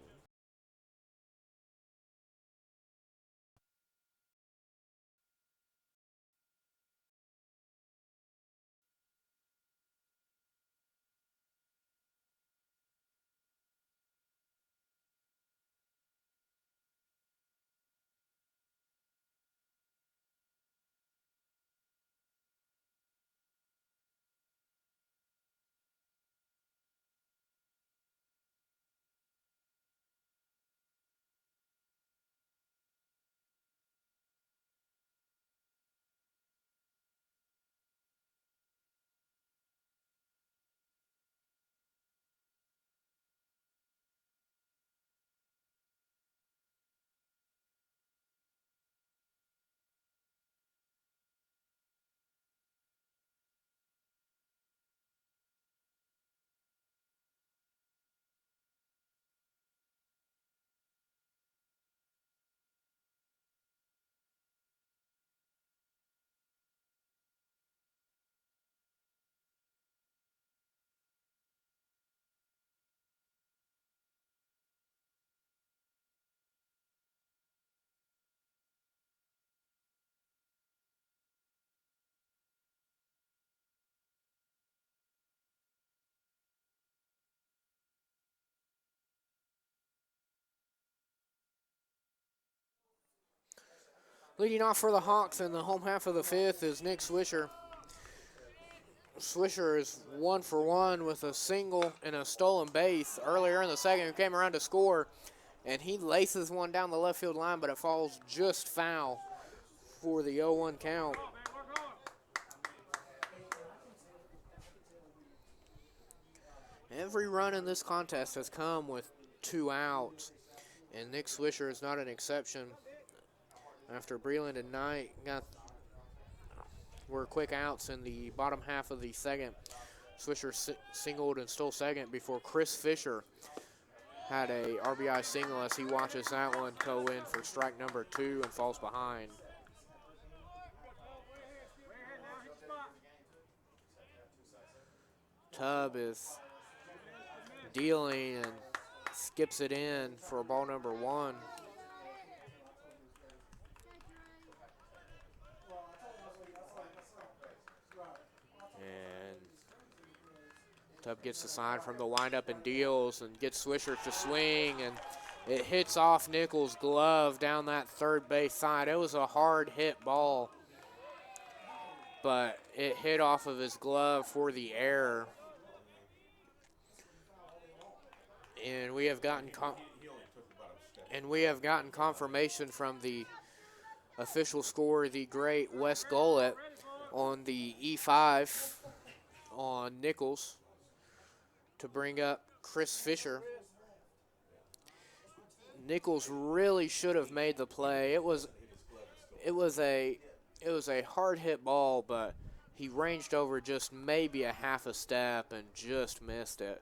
Leading off for the Hawks in the home half of the 5th is Nick Swisher. Swisher is 1 for 1 with a single and a stolen base. Earlier in the second, he came around to score, and he laces one down the left field line, but it falls just foul for the 0-1 count. Every run in this contest has come with 2 outs, and Nick Swisher is not an exception. After Breland and Knight were quick outs in the bottom half of the second, Swisher singled and stole second before Chris Fisher had a RBI single as he watches that one go in for strike number 2 and falls behind. Tubb is dealing and skips it in for ball number 1. Tubb gets the sign from the windup and deals and gets Swisher to swing, and it hits off Nichols' glove down that third base side. It was a hard hit ball, but it hit off of his glove for the error. And we have gotten confirmation from the official scorer, the great Wes Gollett, on the E5 on Nichols, to bring up Chris Fisher. Nichols really should have made the play. It was a hard hit ball, but he ranged over just maybe a half a step and just missed it.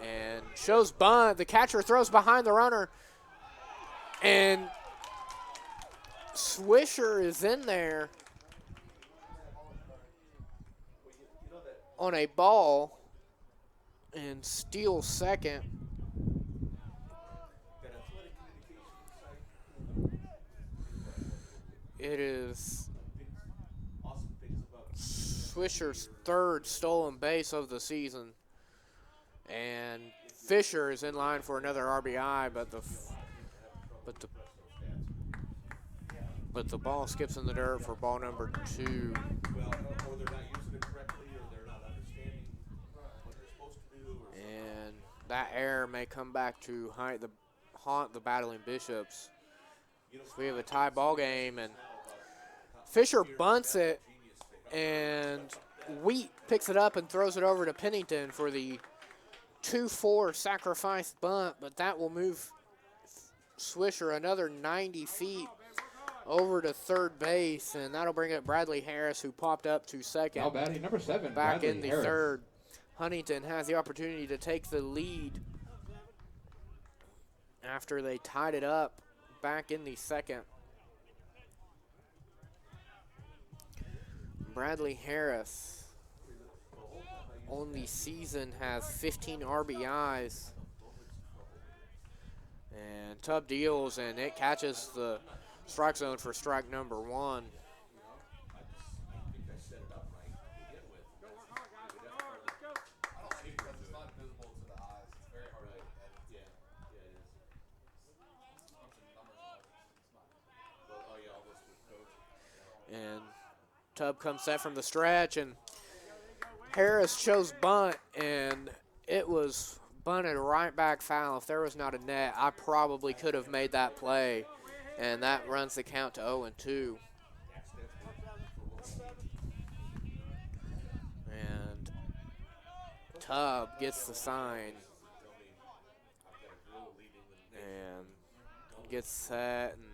And shows bunt. The catcher throws behind the runner, and Swisher is in there on a ball and steals second. It is Swisher's 3rd stolen base of the season, and Fisher is in line for another RBI, but the ball skips in the dirt for ball number 2. And that error may come back to haunt the Battling Bishops. So we have a tie ball game, and Fisher bunts it, and Wheat picks it up and throws it over to Pennington for the 2-4 sacrifice bunt, but that will move Swisher another 90 feet over to third base, and that'll bring up Bradley Harris, who popped up to second. Now batting number 7, back Bradley in the Harris. third. Huntingdon has the opportunity to take the lead after they tied it up back in the second. Bradley Harris on the season has 15 RBIs And Tubb deals, and it catches the strike zone for strike number 1. And Tubb comes set from the stretch, and Harris chose bunt, and it was bunted right back foul. If there was not a net, I probably could have made that play, and that runs the count to 0-2. And Tubb gets the sign and gets set and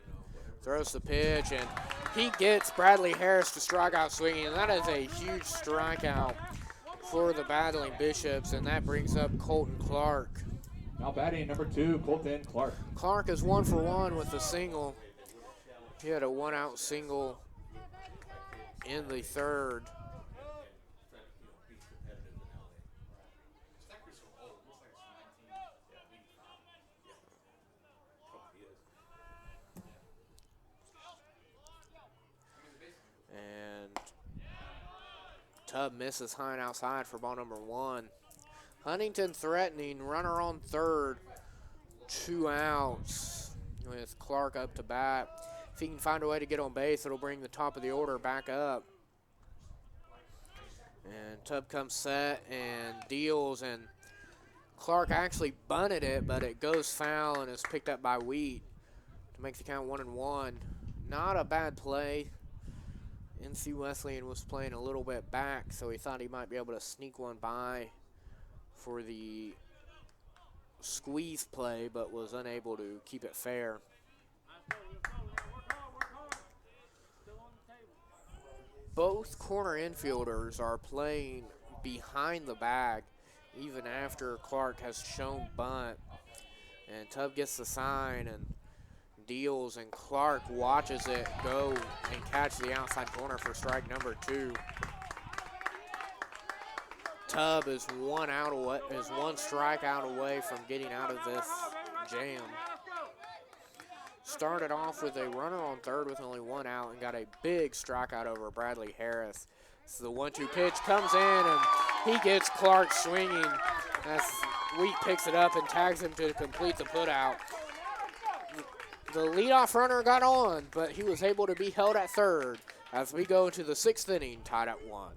throws the pitch, and he gets Bradley Harris to strike out swinging, and that is a huge strikeout for the battling Bishops, and that brings up Colton Clark. Now batting number 2, Colton Clark. Clark is 1 for 1 with a single. He had a 1-out single in the third. And Tubb misses high and outside for ball number 1. Huntingdon threatening, runner on third, 2 outs with Clark up to bat. If he can find a way to get on base, it'll bring the top of the order back up. And Tubb comes set and deals, and Clark actually bunted it, but it goes foul and is picked up by Wheat to make the count 1-1. Not a bad play. NC Wesleyan was playing a little bit back, so he thought he might be able to sneak one by for the squeeze play, but was unable to keep it fair. Both corner infielders are playing behind the bag, even after Clark has shown bunt. And Tubb gets the sign and deals, and Clark watches it go and catch the outside corner for strike number 2. Tubb is 1 strikeout away from getting out of this jam. Started off with a runner on third with only 1 out and got a big strikeout over Bradley Harris. So the 1-2 pitch comes in, and he gets Clark swinging as Wheat picks it up and tags him to complete the putout. The leadoff runner got on, but he was able to be held at third as we go into the 6th inning, tied at 1.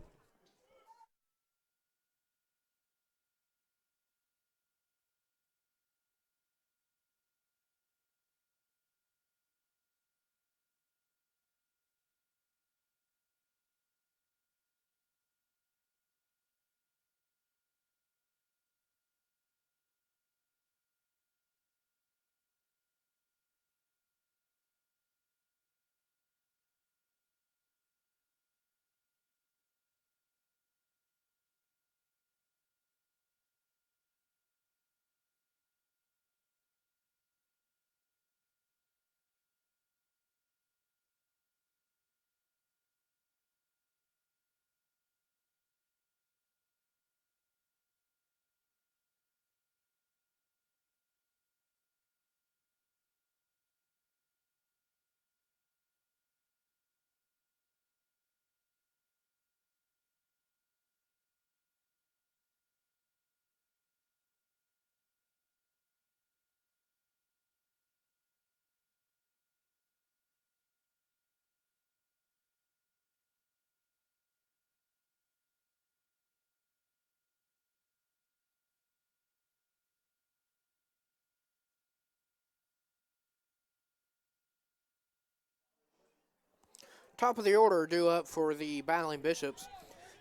Top of the order due up for the battling Bishops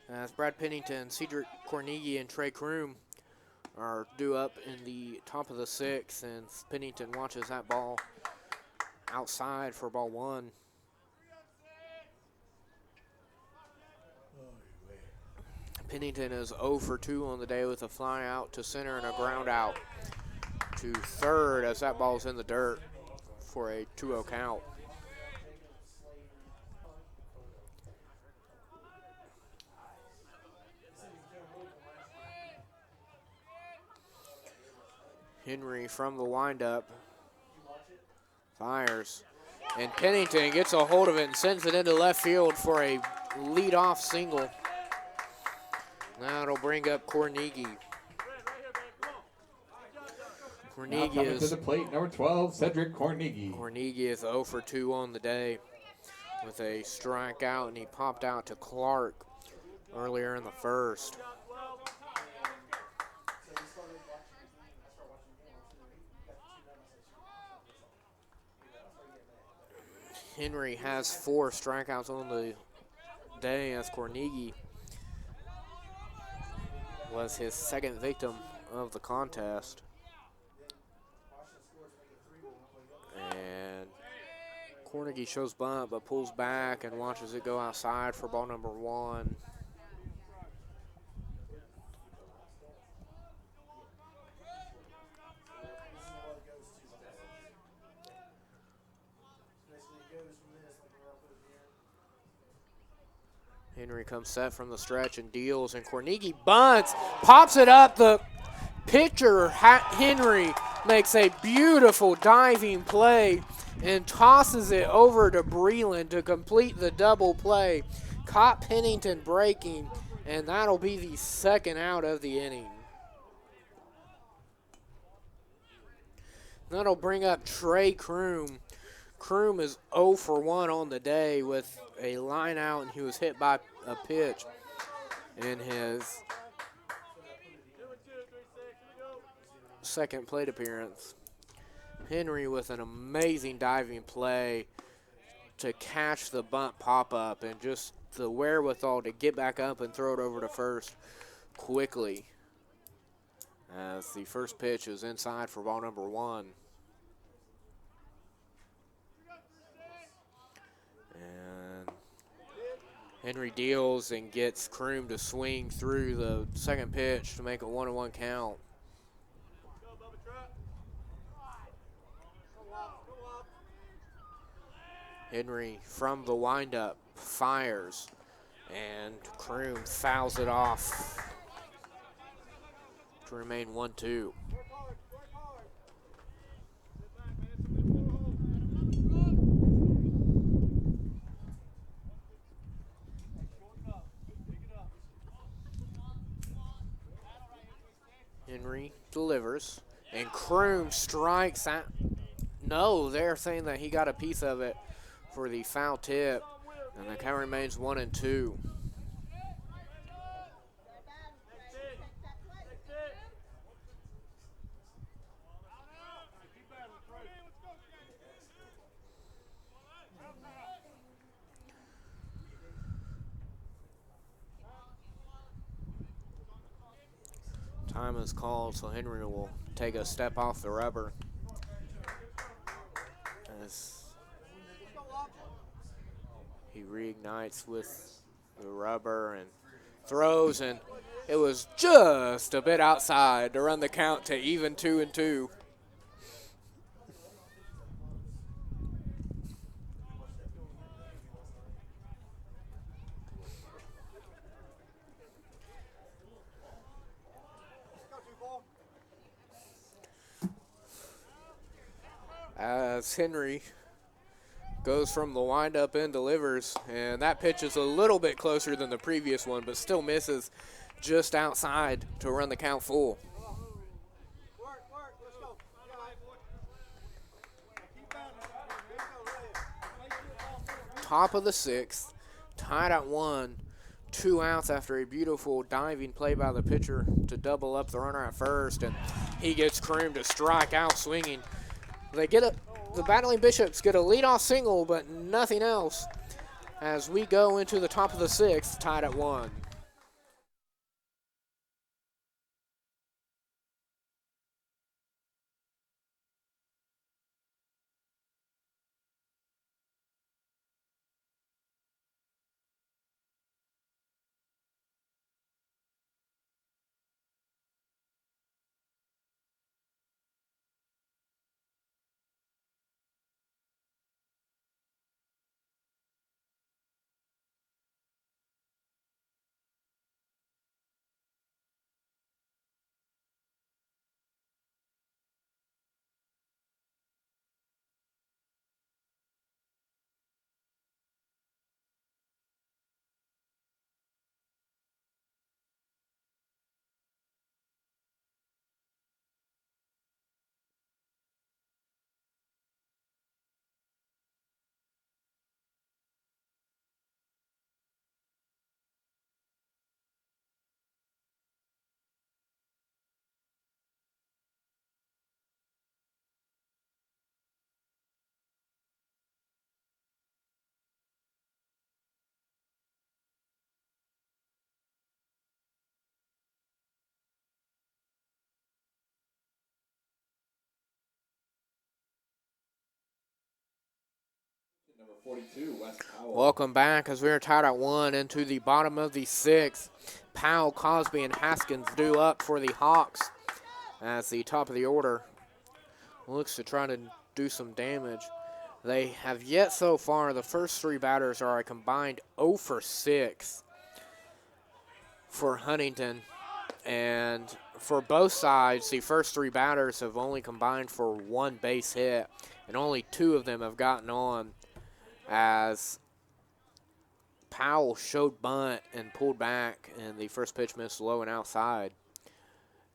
as Brad Pennington, Cedric Cornigi, and Trey Kroom are due up in the top of the 6th, and Pennington watches that ball outside for ball 1. Pennington is 0 for 2 on the day with a fly out to center and a ground out to third as that ball's in the dirt for a 2-0 count. Henry from the windup Fires. And Pennington gets a hold of it and sends it into left field for a leadoff single. That'll bring up Cornigi. Now coming to the plate, number 12, Cedric Cornigi. Cornigi is 0 for 2 on the day with a strikeout, and he popped out to Clark earlier in the first. Henry has 4 strikeouts on the day as Cornigi was his second victim of the contest. And Cornigi shows bunt but pulls back and watches it go outside for ball number 1. Henry comes set from the stretch and deals, and Cornigi bunts, pops it up. The pitcher, Henry, makes a beautiful diving play and tosses it over to Breland to complete the double play. Caught Pennington breaking, and that'll be the second out of the inning. That'll bring up Trey Kroom. Kroom is 0 for 1 on the day with a line out, and he was hit by a pitch in his second plate appearance. Henry with an amazing diving play to catch the bunt pop-up and just the wherewithal to get back up and throw it over to first quickly as the first pitch is inside for ball number 1. And Henry deals and gets Kroom to swing through the second pitch to make a 1-1 count. Henry from the windup fires, and Kroom fouls it off to remain 1-2. Henry delivers, and Kroom strikes out. No, they're saying that he got a piece of it for the foul tip, and the count remains 1-2. Time is called, so Henry will take a step off the rubber. As he reignites with the rubber and throws, and it was just a bit outside to run the count to even 2-2. As Henry goes from the windup and delivers, and that pitch is a little bit closer than the previous one, but still misses just outside to run the count full. Top of the 6th, tied at 1, 2 outs after a beautiful diving play by the pitcher to double up the runner at first, and he gets Kroom to strike out swinging. The Battling Bishops get a leadoff single, but nothing else as we go into the top of the 6th, tied at 1. 42, Wes Powell. Welcome back as we are tied at 1 into the bottom of the 6th. Powell, Cosby, and Haskins due up for the Hawks as the top of the order looks to try to do some damage. They have yet so far, the first 3 batters are a combined 0 for 6 for Huntingdon. And for both sides, the first 3 batters have only combined for 1 base hit, and only 2 of them have gotten on, as Powell showed bunt and pulled back, and the first pitch missed low and outside.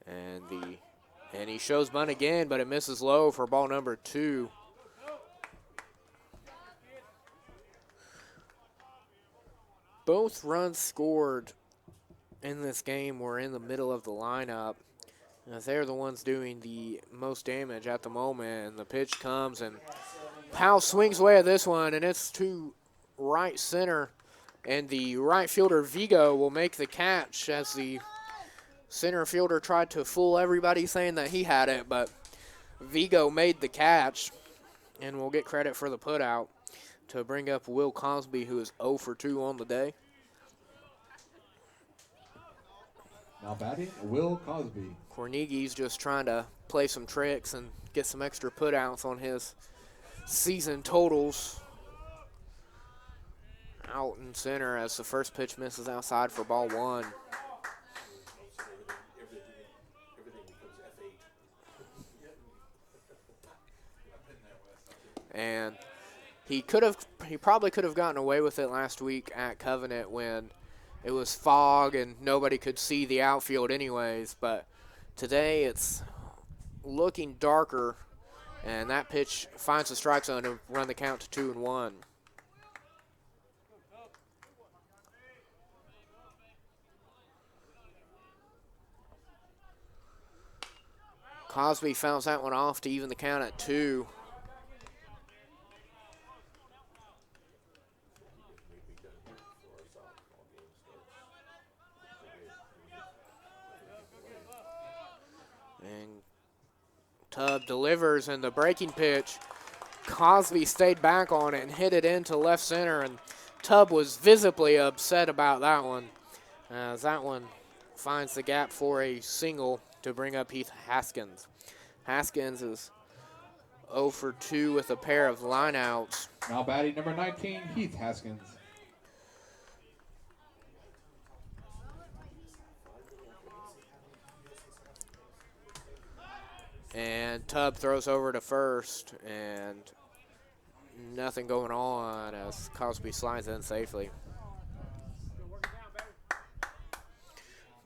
And he shows bunt again, but it misses low for ball number 2. Both runs scored in this game were in the middle of the lineup, as they're the ones doing the most damage at the moment. And the pitch comes, and Powell swings away at this one, and it's to right center. And the right fielder, Vigo, will make the catch, as the center fielder tried to fool everybody saying that he had it, but Vigo made the catch, and will get credit for the putout to bring up Will Cosby, who is 0 for 2 on the day. Now batting, Will Cosby. Cornegie's just trying to play some tricks and get some extra putouts on his season totals. Out in center as the first pitch misses outside for ball 1. And he probably could have gotten away with it last week at Covenant when it was fog and nobody could see the outfield anyways, but today it's looking darker, and that pitch finds the strike zone to run the count to 2-1. Cosby fouls that one off to even the count at 2. And Tubb delivers, and the breaking pitch, Cosby stayed back on it and hit it into left center, and Tubb was visibly upset about that one, as that one finds the gap for a single to bring up Heath Haskins. Haskins is 0 for 2 with a pair of lineouts. Now batting number 19, Heath Haskins. And Tubb throws over to first, and nothing going on as Cosby slides in safely.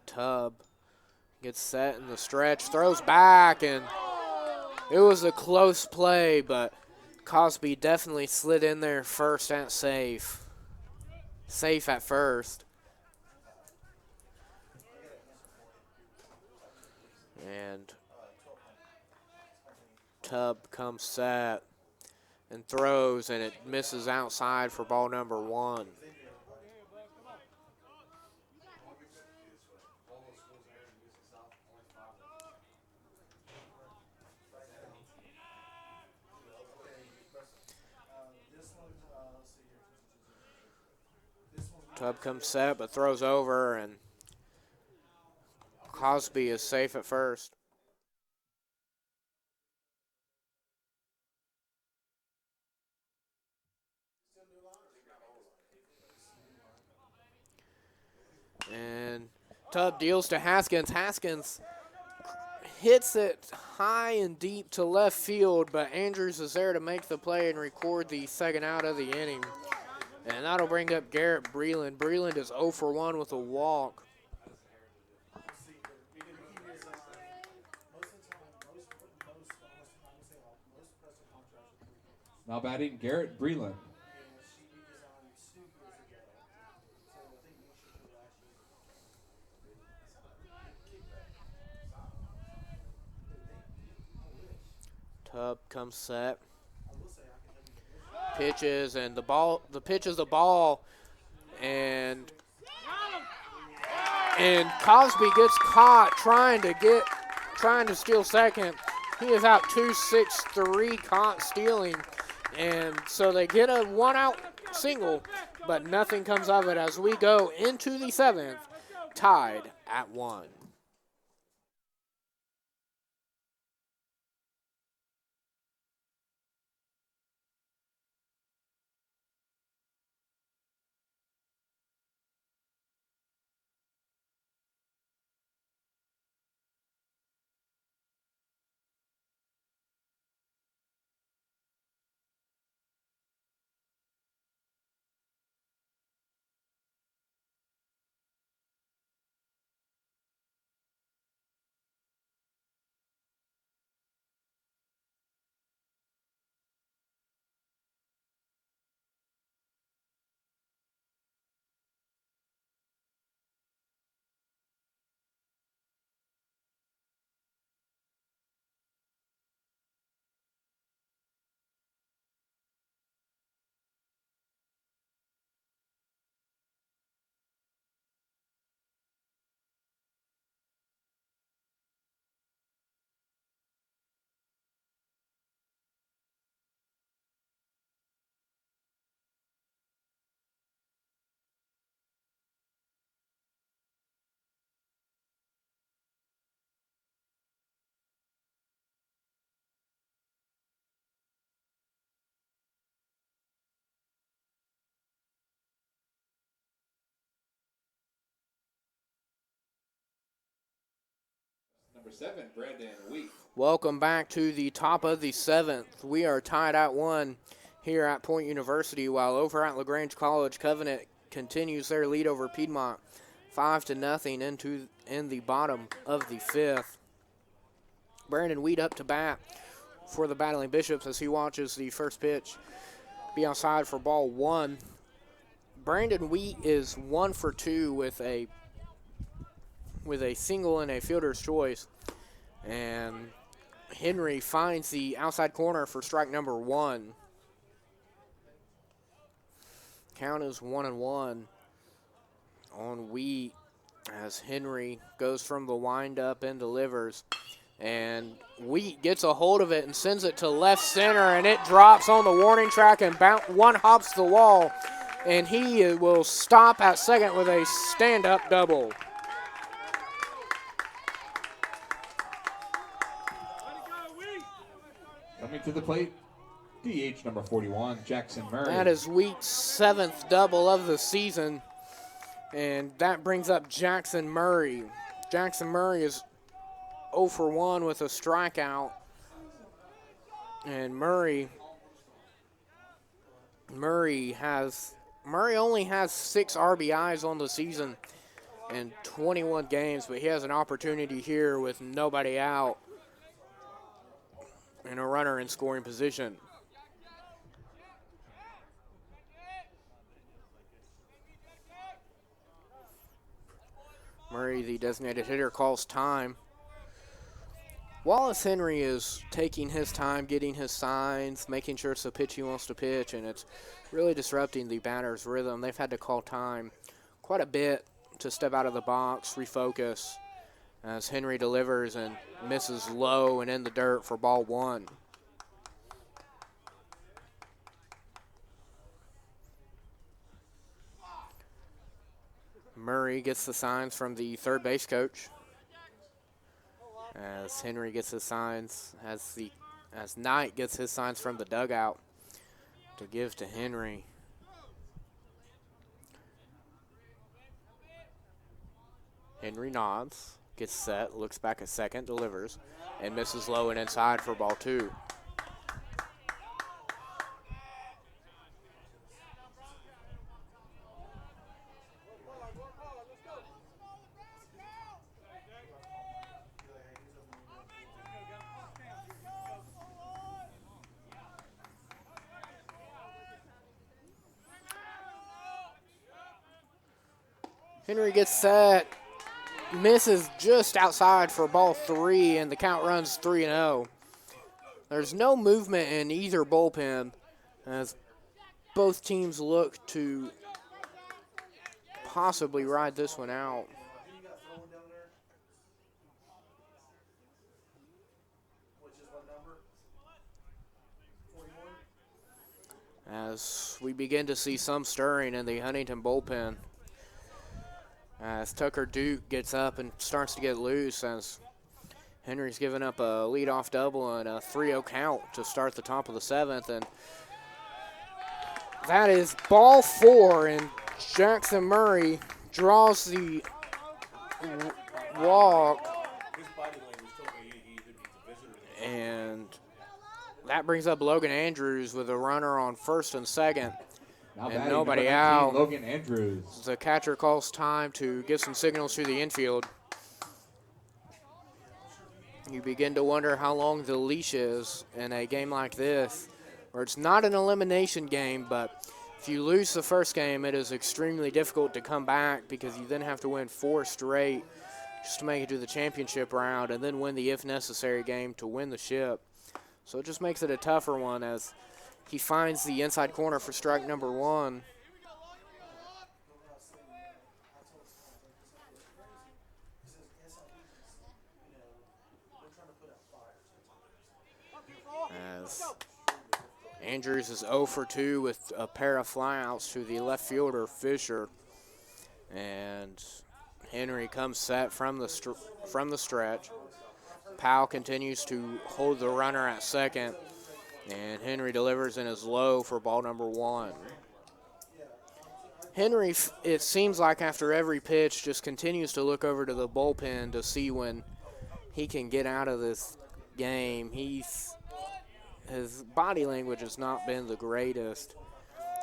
Tubb gets set in the stretch, throws back, and it was a close play, but Cosby definitely slid in there first at safe. Safe at first. And Tubb comes set and throws, and it misses outside for ball number 1. Tubb comes set but throws over, and Cosby is safe at first. And Tubb deals to Haskins. Haskins hits it high and deep to left field, but Andrews is there to make the play and record the second out of the inning. And that'll bring up Garrett Breland. Breland is 0 for 1 with a walk. Now batting, Garrett Breland. Tubb comes set. Pitches, and the pitch is the ball, and Cosby gets caught trying to steal second. He is out 2-6-3, caught stealing, And so they get a one-out single, but nothing comes of it as we go into the 7th, tied at 1. Number 7, Brandon Wheat. Welcome back to the top of the 7th. We are tied at 1 here at Point University, while over at LaGrange College, Covenant continues their lead over Piedmont 5-0 in the bottom of the 5th. Brandon Wheat up to bat for the Battling Bishops as he watches the first pitch be outside for ball 1. Brandon Wheat is 1 for 2 with a single and a fielder's choice. And Henry finds the outside corner for strike number 1. Count is 1-1 on Wheat as Henry goes from the windup and delivers. And Wheat gets a hold of it and sends it to left center, and it drops on the warning track and one hops the wall. And he will stop at second with a stand-up double. Coming to the plate, DH number 41, Jackson Murray. That is Wheat's 7th double of the season, and that brings up Jackson Murray. Jackson Murray is 0 for 1 with a strikeout, and Murray only has 6 RBIs on the season in 21 games, but he has an opportunity here with nobody out and a runner in scoring position. Murray, the designated hitter, calls time. Wallace Henry is taking his time, getting his signs, making sure it's the pitch he wants to pitch, and it's really disrupting the batter's rhythm. They've had to call time quite a bit to step out of the box, refocus, as Henry delivers and misses low and in the dirt for ball 1. Murray gets the signs from the third base coach, as Henry gets his signs, as Knight gets his signs from the dugout to give to Henry. Henry nods, gets set, looks back at second, delivers, and misses low and inside for ball 2. Henry gets set, misses just outside for ball 3, and the count runs 3-0. There's no movement in either bullpen as both teams look to possibly ride this one out. as we begin to see some stirring in the Huntingdon bullpen. As Tucker Duke gets up and starts to get loose, as Henry's given up a leadoff double and a 3-0 count to start the top of the 7th. And that is ball 4, and Jackson Murray draws the walk. And that brings up Logan Andrews with a runner on first and second. Now and nobody out. Logan Andrews. The catcher calls time to give some signals to the infield. You begin to wonder how long the leash is in a game like this, where it's not an elimination game, but if you lose the first game, it is extremely difficult to come back because you then have to win 4 straight just to make it to the championship round and then win the if necessary game to win the ship. So it just makes it a tougher one as he finds the inside corner for strike number 1. As Andrews is 0 for 2 with a pair of flyouts to the left fielder, Fisher. And Henry comes set from the stretch. Powell continues to hold the runner at second. And Henry delivers in his low for ball number 1. Henry, it seems like after every pitch, just continues to look over to the bullpen to see when he can get out of this game. His body language has not been the greatest,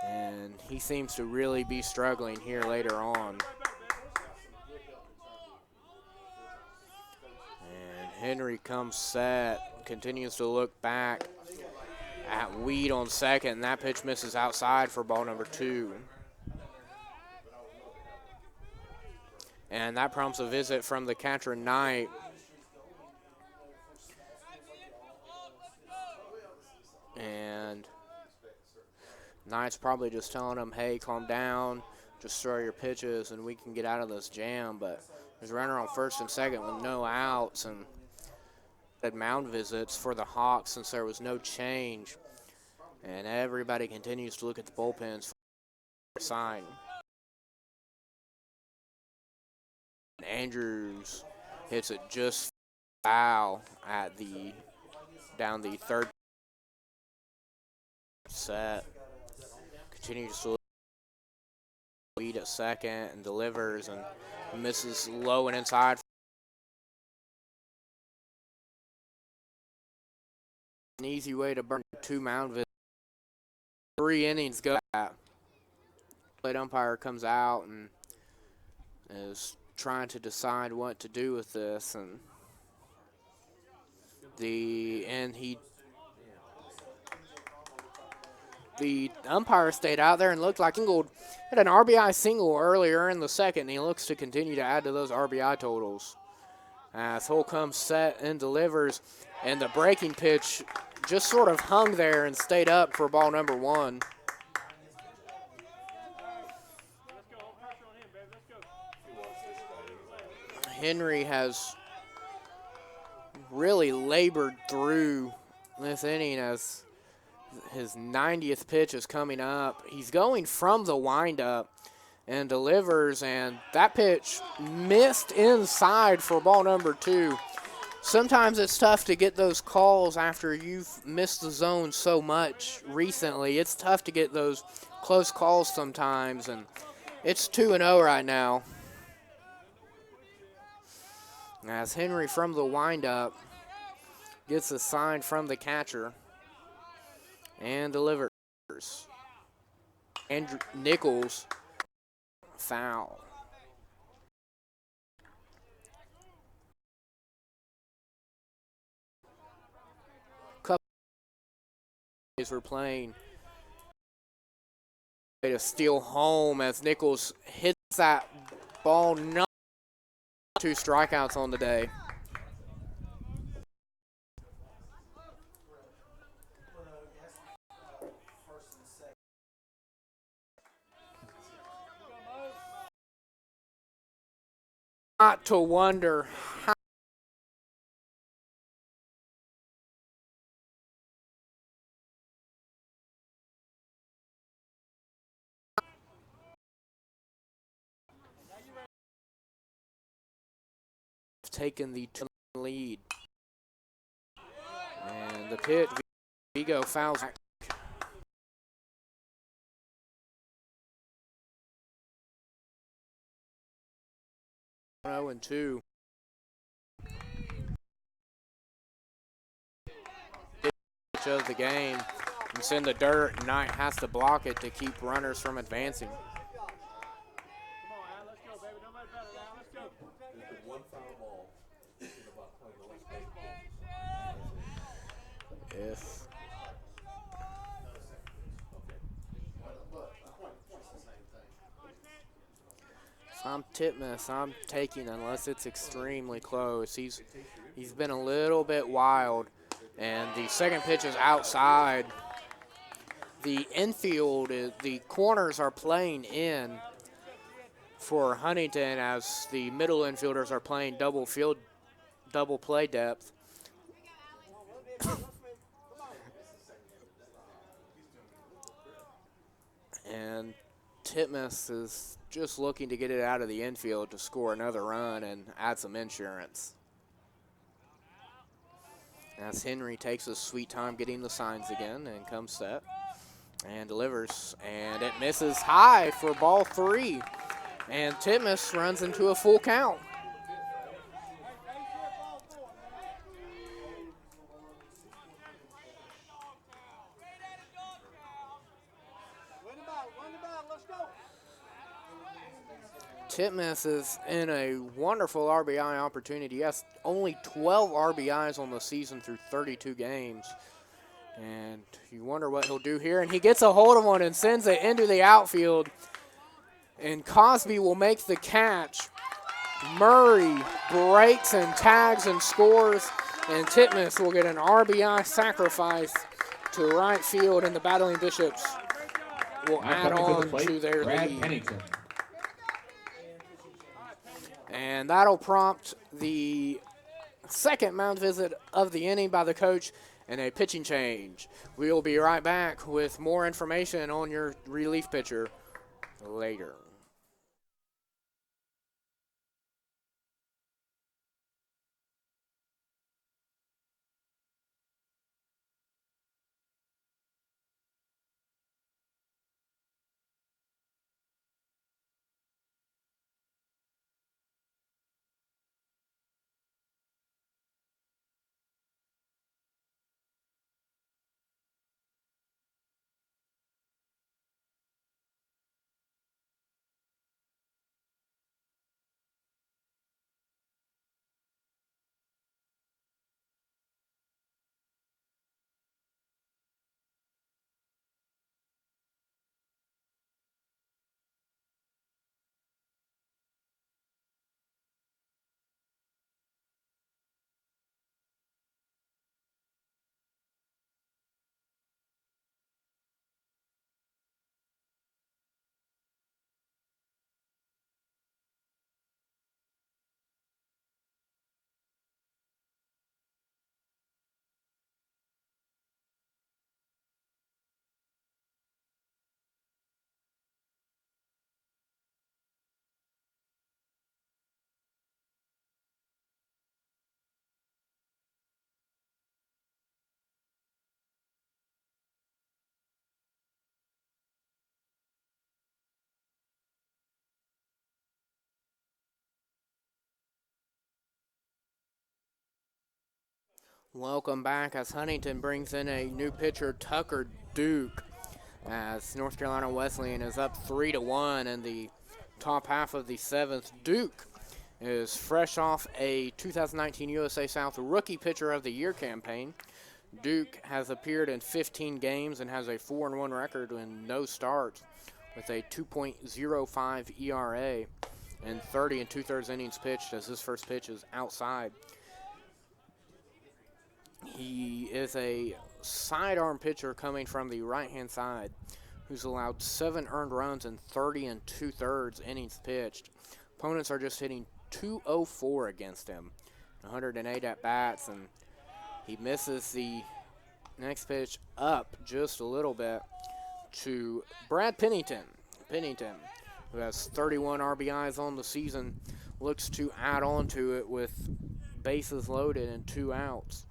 and he seems to really be struggling here later on. And Henry comes set, continues to look back at Weed on second, and that pitch misses outside for ball number 2. And that prompts a visit from the catcher, Knight. And Knight's probably just telling him, hey, calm down, just throw your pitches and we can get out of this jam. But there's a runner on first and second with no outs, and had mound visits for the Hawks since there was no change. And everybody continues to look at the bullpens for a sign. Andrews hits it just foul at down the third set. Continues to lead at second and delivers and misses low and inside. An easy way to burn 2 mound visits. 3 innings go. Plate umpire comes out and is trying to decide what to do with this, and the umpire stayed out there and looked like he had an RBI single earlier in the second, and he looks to continue to add to those RBI totals. As Hull comes set and delivers, and the breaking pitch just sort of hung there and stayed up for ball number 1. Henry has really labored through this inning as his 90th pitch is coming up. He's going from the windup and delivers, and that pitch missed inside for ball number 2. Sometimes it's tough to get those calls after you've missed the zone so much recently. It's tough to get those close calls sometimes, and it's 2-0 right now. As Henry from the windup gets a sign from the catcher and delivers. Andrew Nichols, foul. Couple we're playing to steal home as Nichols hits that ball. 2 strikeouts on the day. Not to wonder how taken the lead. And the pitch, Vigo fouls. 0-2. Pitch of the game. It's in the dirt, and Knight has to block it to keep runners from advancing. If I'm Titmus, I'm taking unless it's extremely close. He's been a little bit wild, and the second pitch is outside. The infield, the corners are playing in for Huntingdon as the middle infielders are playing double play depth. And Titmus is just looking to get it out of the infield to score another run and add some insurance. As Henry takes his sweet time getting the signs again and comes set and delivers, and it misses high for ball 3. And Titmus runs into a full count. Titmus is in a wonderful RBI opportunity. He has only 12 RBIs on the season through 32 games. And you wonder what he'll do here. And he gets a hold of one and sends it into the outfield. And Cosby will make the catch. Murray breaks and tags and scores. And Titmus will get an RBI sacrifice to right field. And the Battling Bishops will add on to their lead. Pennington. And that'll prompt the second mound visit of the inning by the coach and a pitching change. We'll be right back with more information on your relief pitcher later. Welcome back as Huntingdon brings in a new pitcher, Tucker Duke, as North Carolina Wesleyan is up 3-1 in the top half of the 7th. Duke is fresh off a 2019 USA South Rookie Pitcher of the Year campaign. Duke has appeared in 15 games and has a 4-1 record in no starts with a 2.05 ERA and 30 2/3 innings pitched as his first pitch is outside. He is a sidearm pitcher coming from the right-hand side who's allowed 7 earned runs and 30 2/3 innings pitched. Opponents are just hitting .204 against him, 108 at-bats, and he misses the next pitch up just a little bit to Brad Pennington. Pennington, who has 31 RBIs on the season, looks to add on to it with bases loaded and 2 outs.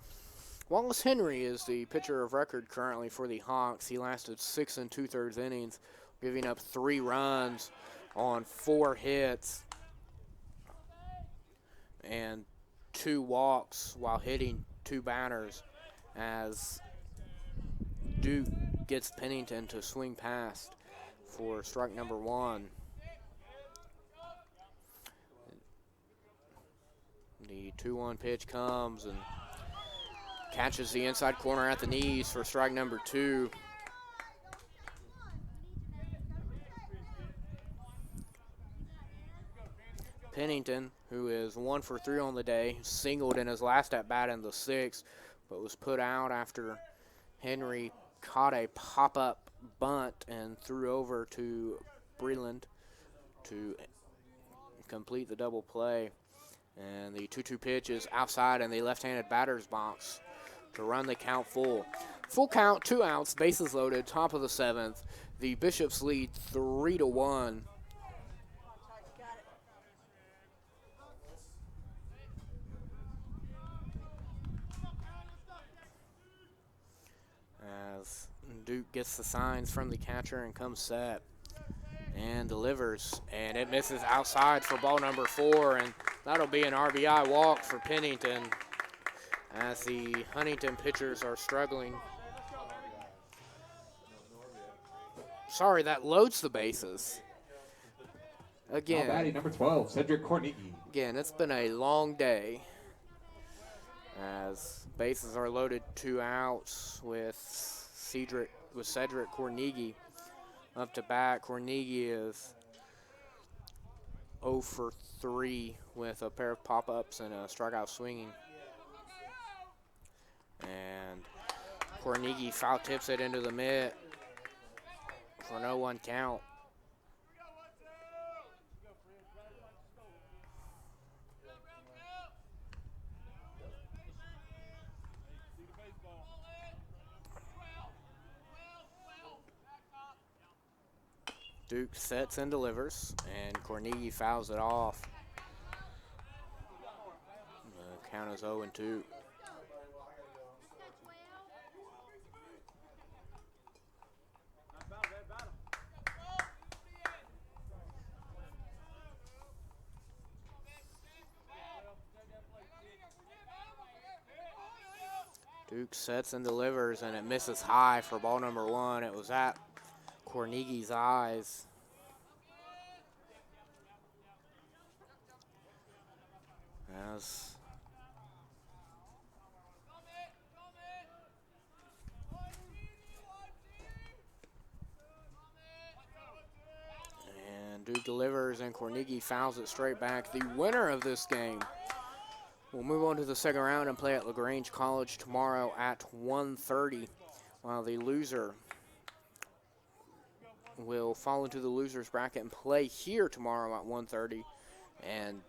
Wallace Henry is the pitcher of record currently for the Hawks. He lasted 6 2/3 innings, giving up 3 runs on 4 hits and 2 walks while hitting 2 batters, as Duke gets Pennington to swing past for strike number 1. The 2-1 pitch comes and catches the inside corner at the knees for strike number 2. Pennington, who is 1 for 3 on the day, singled in his last at-bat in the 6th, but was put out after Henry caught a pop-up bunt and threw over to Breland to complete the double play. And the 2-2 pitch is outside in the left-handed batter's box to run the count full. Full count, 2 outs, bases loaded, top of the 7th. The Bishops lead 3-1. As Duke gets the signs from the catcher and comes set and delivers, and it misses outside for ball number 4, and that'll be an RBI walk for Pennington as the Huntingdon pitchers are struggling. Sorry, that loads the bases. Again, batting number 12, Cedric Cornigi. Again, it's been a long day as bases are loaded, 2 outs with Cedric Cornigi up to bat. Cornigi is 0 for 3 with a pair of pop-ups and a strikeout swinging. And Cornigi foul tips it into the mitt for an 0-1 count. Duke sets and delivers, and Cornigi fouls it off. The count is 0-2. Duke sets and delivers, and it misses high for ball number 1. It was at Cornigi's eyes. And Duke delivers, and Cornigi fouls it straight back. The winner of this game will move on to the second round and play at LaGrange College tomorrow at 1:30, while the loser will fall into the loser's bracket and play here tomorrow at 1:30, and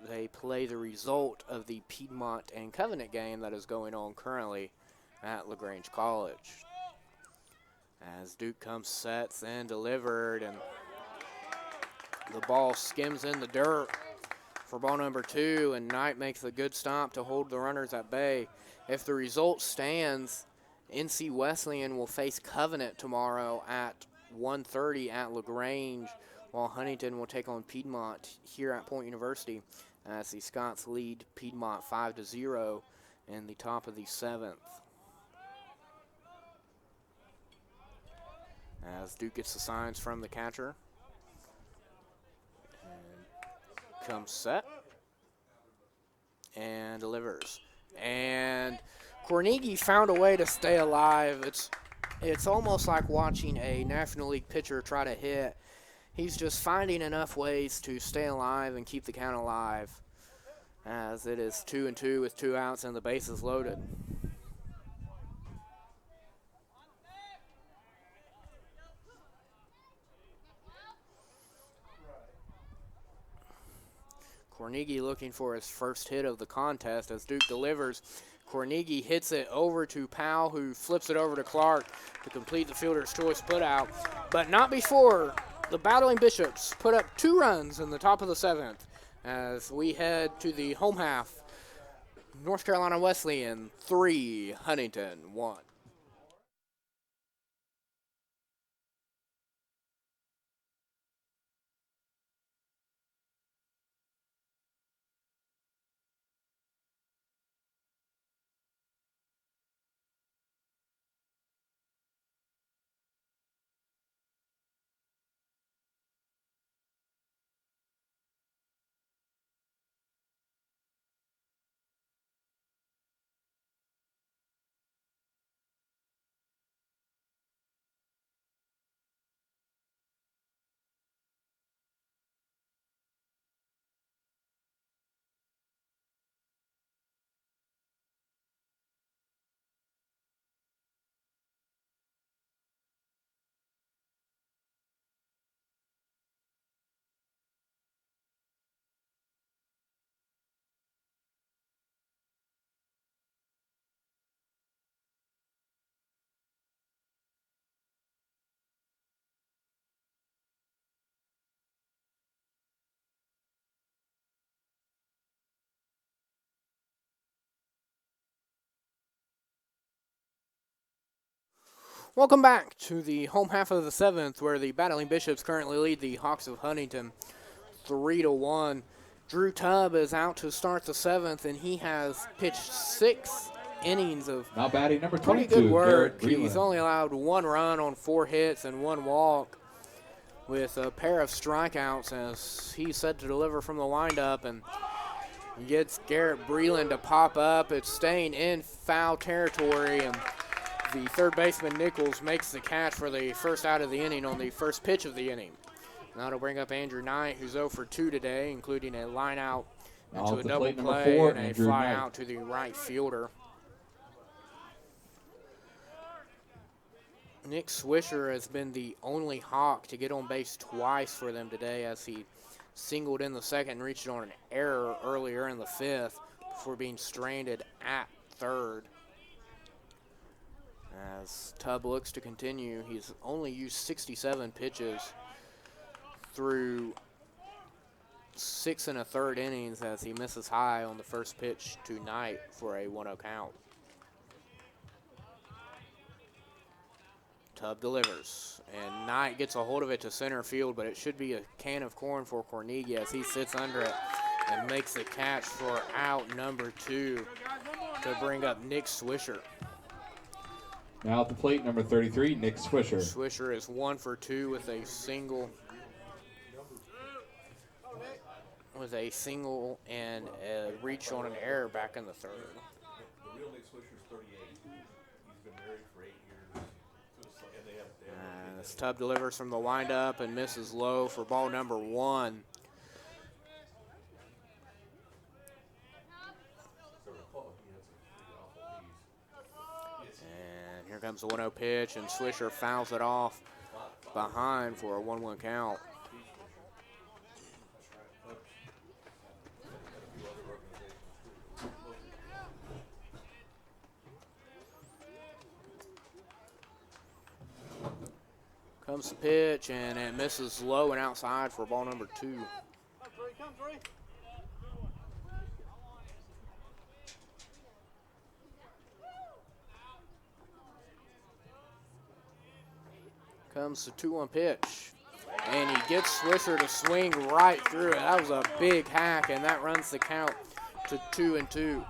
they play the result of the Piedmont and Covenant game that is going on currently at LaGrange College. As Duke comes, sets, and delivered, and the ball skims in the dirt for ball number 2, and Knight makes a good stop to hold the runners at bay. If the result stands, NC Wesleyan will face Covenant tomorrow at 1:30 at LaGrange, while Huntingdon will take on Piedmont here at Point University as the Scots lead Piedmont 5-0 in the top of the 7th. As Duke gets the signs from the catcher. And comes set. And delivers. And Cornigi found a way to stay alive. It's almost like watching a National League pitcher try to hit. He's just finding enough ways to stay alive and keep the count alive, as it is 2-2 with 2 outs and the bases loaded. Cornigi looking for his first hit of the contest as Duke delivers. Cornigi hits it over to Powell, who flips it over to Clark to complete the fielder's choice putout, but not before the battling Bishops put up 2 runs in the top of the 7th as we head to the home half. North Carolina Wesleyan 3, Huntingdon 1. Welcome back to the home half of the 7th, where the Battling Bishops currently lead the Hawks of Huntingdon 3-1. Drew Tubb is out to start the 7th, and he has pitched 6 innings of Now batting number pretty 22, good work. Garrett He's Breland. only allowed 1 run on 4 hits and 1 walk, with a pair of strikeouts, as he's set to deliver from the windup, and gets Garrett Breland to pop up. It's staying in foul territory, and the third baseman Nichols makes the catch for the first out of the inning on the first pitch of the inning. Now to bring up Andrew Knight, who's 0 for 2 today, including a line out into a double play 4, and a Andrew fly Knight. out to the right fielder. Nick Swisher has been the only Hawk to get on base twice for them today, as he singled in the second and reached on an error earlier in the 5th before being stranded at third. As Tubb looks to continue, he's only used 67 pitches through 6 1/3 innings, as he misses high on the first pitch to Knight for a 1-0 count. Tubb delivers, and Knight gets a hold of it to center field, but it should be a can of corn for Cornegia as he sits under it and makes the catch for out number 2 to bring up Nick Swisher. Now at the plate, number 33, Nick Swisher. Swisher is 1 for 2 with a single and a reach on an error back in the 3rd. The real Nick Swisher's 38. He's been married for 8 years. And they have As Tubb delivers from the windup and misses low for ball number 1. And here comes the 1-0 pitch, and Swisher fouls it off behind for a 1-1 count. Comes the pitch, and it misses low and outside for ball number 2. Comes the 2-1 pitch, and he gets Swisher to swing right through it. That was a big hack, and that runs the count to 2-2.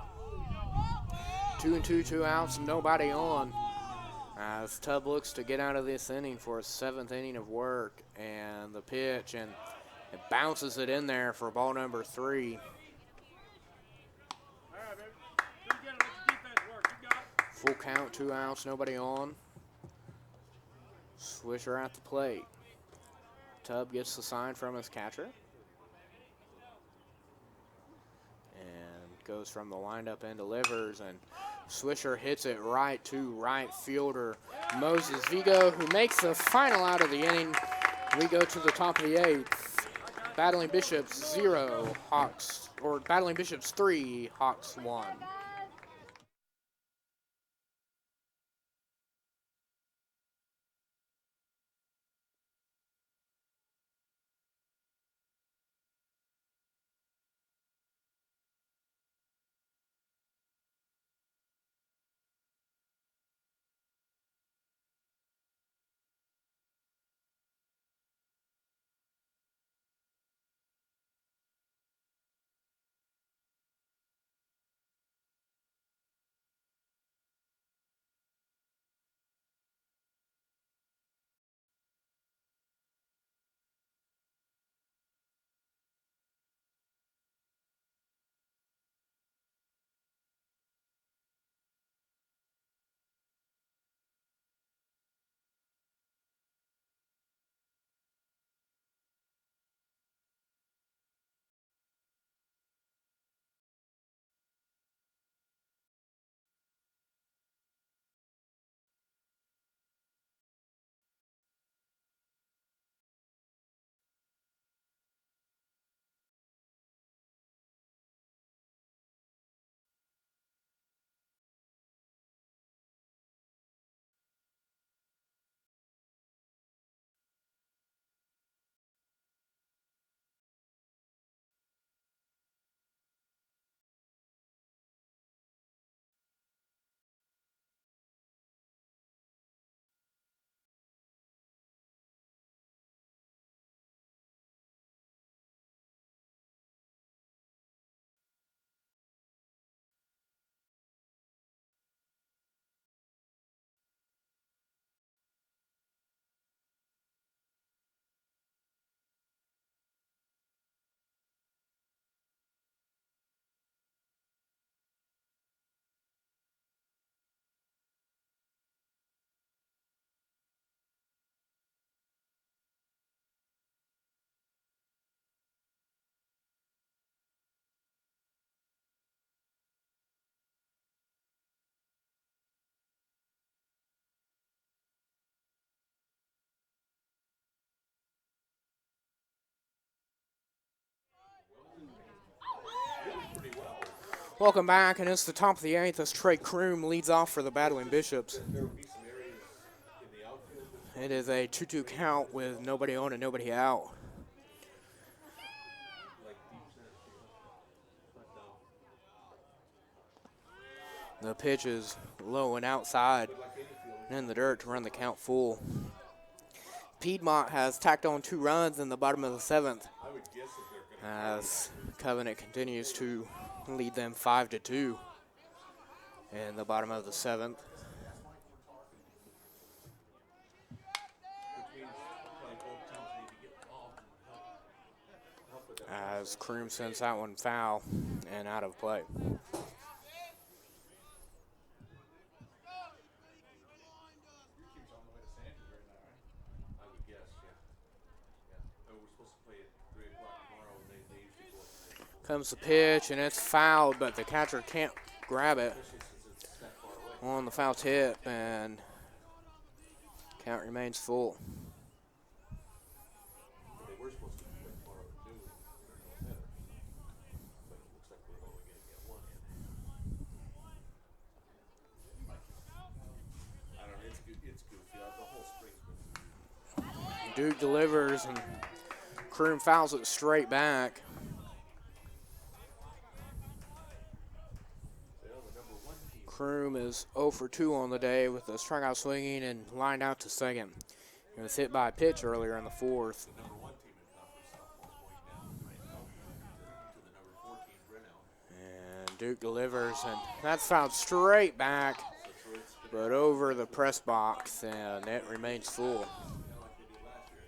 2-2, 2 outs, nobody on, as Tubb looks to get out of this inning for a 7th inning of work. And the pitch, and it bounces it in there for ball number 3. Full count, 2 outs, nobody on. Swisher at the plate. Tubb gets the sign from his catcher and goes from the windup and delivers, and Swisher hits it right to right fielder Moses Vigo, who makes the final out of the inning. We go to the top of the 8th. Battling Bishops 0, Hawks, or Battling Bishops 3, Hawks 1. Welcome back, and it's the top of the 8th as Trey Kroom leads off for the Battling Bishops. There will be some areas in the outfield that It is a 2-2 count with nobody on and nobody out. like deep center field. But The pitch is low and outside like any field, and in the dirt to run the count full. Piedmont has tacked on 2 runs in the bottom of the 7th I would guess that they're going to as Covenant continues to lead them 5-2 in the bottom of the 7th. which means probably both teams need to get involved and help with that. As Kroom sends that one foul and out of play. Keeps on the way to Sanchez right now, right? I would guess, yeah. Oh, we're supposed to play at 3 o'clock tomorrow, and they usually go up there. Comes the pitch, and it's fouled, but the catcher can't grab it Especially since it's that far away. on the foul tip, and count remains full. They were supposed to play tomorrow at noon, or no better. But it looks like we're only going to get one in. I don't know, it's goofy. The whole spring's been Duke delivers, and Kroom fouls it straight back. well, the number 1 team. Kroom is 0 for 2 on the day with a strikeout swinging and lined out to second. It was hit by a pitch earlier in the 4th. The number 1 team in conference softball is going down right now to the number 4 team, Grinnell. And Duke delivers, and that's fouled straight back, So it's but over the press box, and it remains full. kind of like they did last year.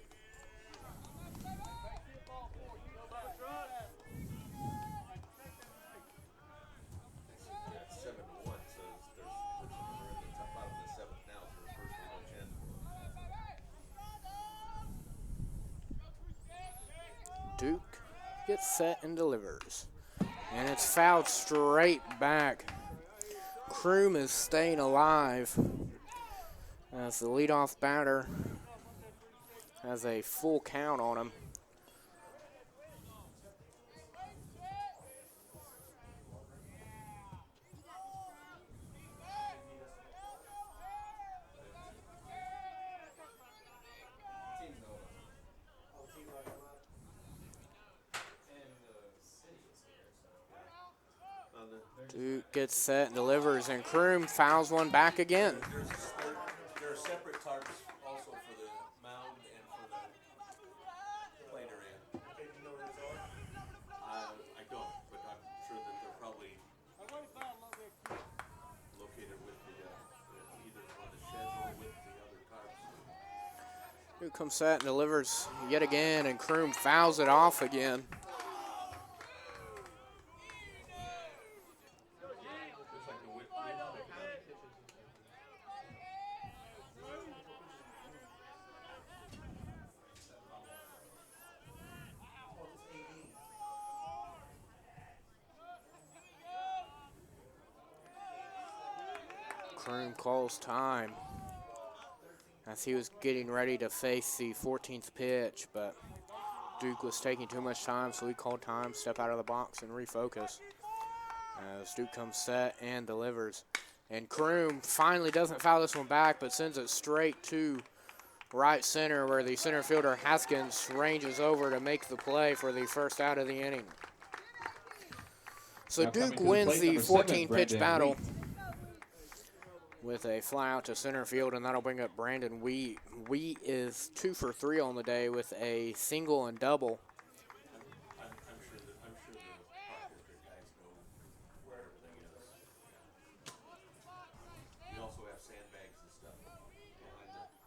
It's 7-1, so they're in the top bottom of the 7th now for the first one, no chance. Duke gets set and delivers. And it's fouled straight back. Kroom is staying alive as the leadoff batter has a full count on him. Duke gets set and delivers, and Kroom fouls one back again. There are separate tarps also for the mound and for the plate area. I don't, but I'm sure that they're probably located with the either on the shed or with the other tarps. Duke comes set and delivers yet again, and Kroom fouls it off again. Looks like the wind Kroom calls time as he was getting ready to face the 14th pitch, but Duke was taking too much time, so he called time, step out of the box, and refocus. As Duke comes set and delivers. And Kroom finally doesn't foul this one back, but sends it straight to right center, where the center fielder Haskins ranges over to make the play for the first out of the inning. So Now coming Duke to the wins plate, the number 7, 14-pitch Brandon battle Wheat. with a fly out to center field, and that'll bring up Brandon Wheat. Wheat is 2 for 3 on the day with a single and double. I'm sure the park district guys know where everything is. Yeah. We also have sandbags and stuff behind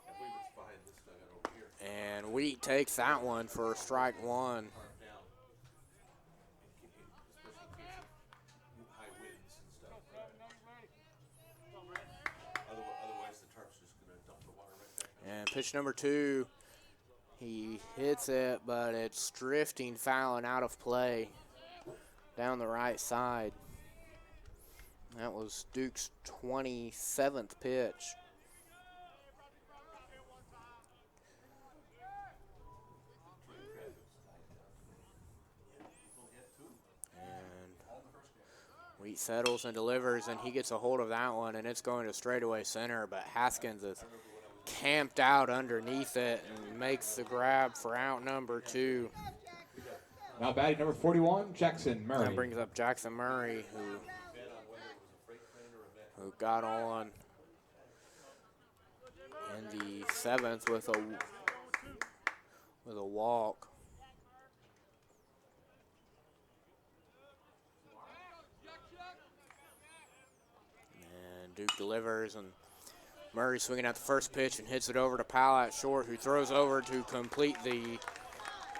I believe it's behind this dugout over here. And Wheat takes that one for strike one. Tarp down. Especially in case of high winds and stuff. Otherwise the tarp's just gonna dump the water right back down. And pitch number 2, he hits it, but it's drifting foul and out of play down the right side. That was Duke's 27th pitch. And He settles and delivers, and he gets a hold of that one, and it's going to straightaway center, but Haskins is camped out underneath it and makes the grab for out number 2. Now batting number 41, Jackson Murray. That brings up Jackson Murray, who got on in the 7th with a walk. And Duke delivers, and Murray swinging at the first pitch and hits it over to Powell at short, who throws over to complete the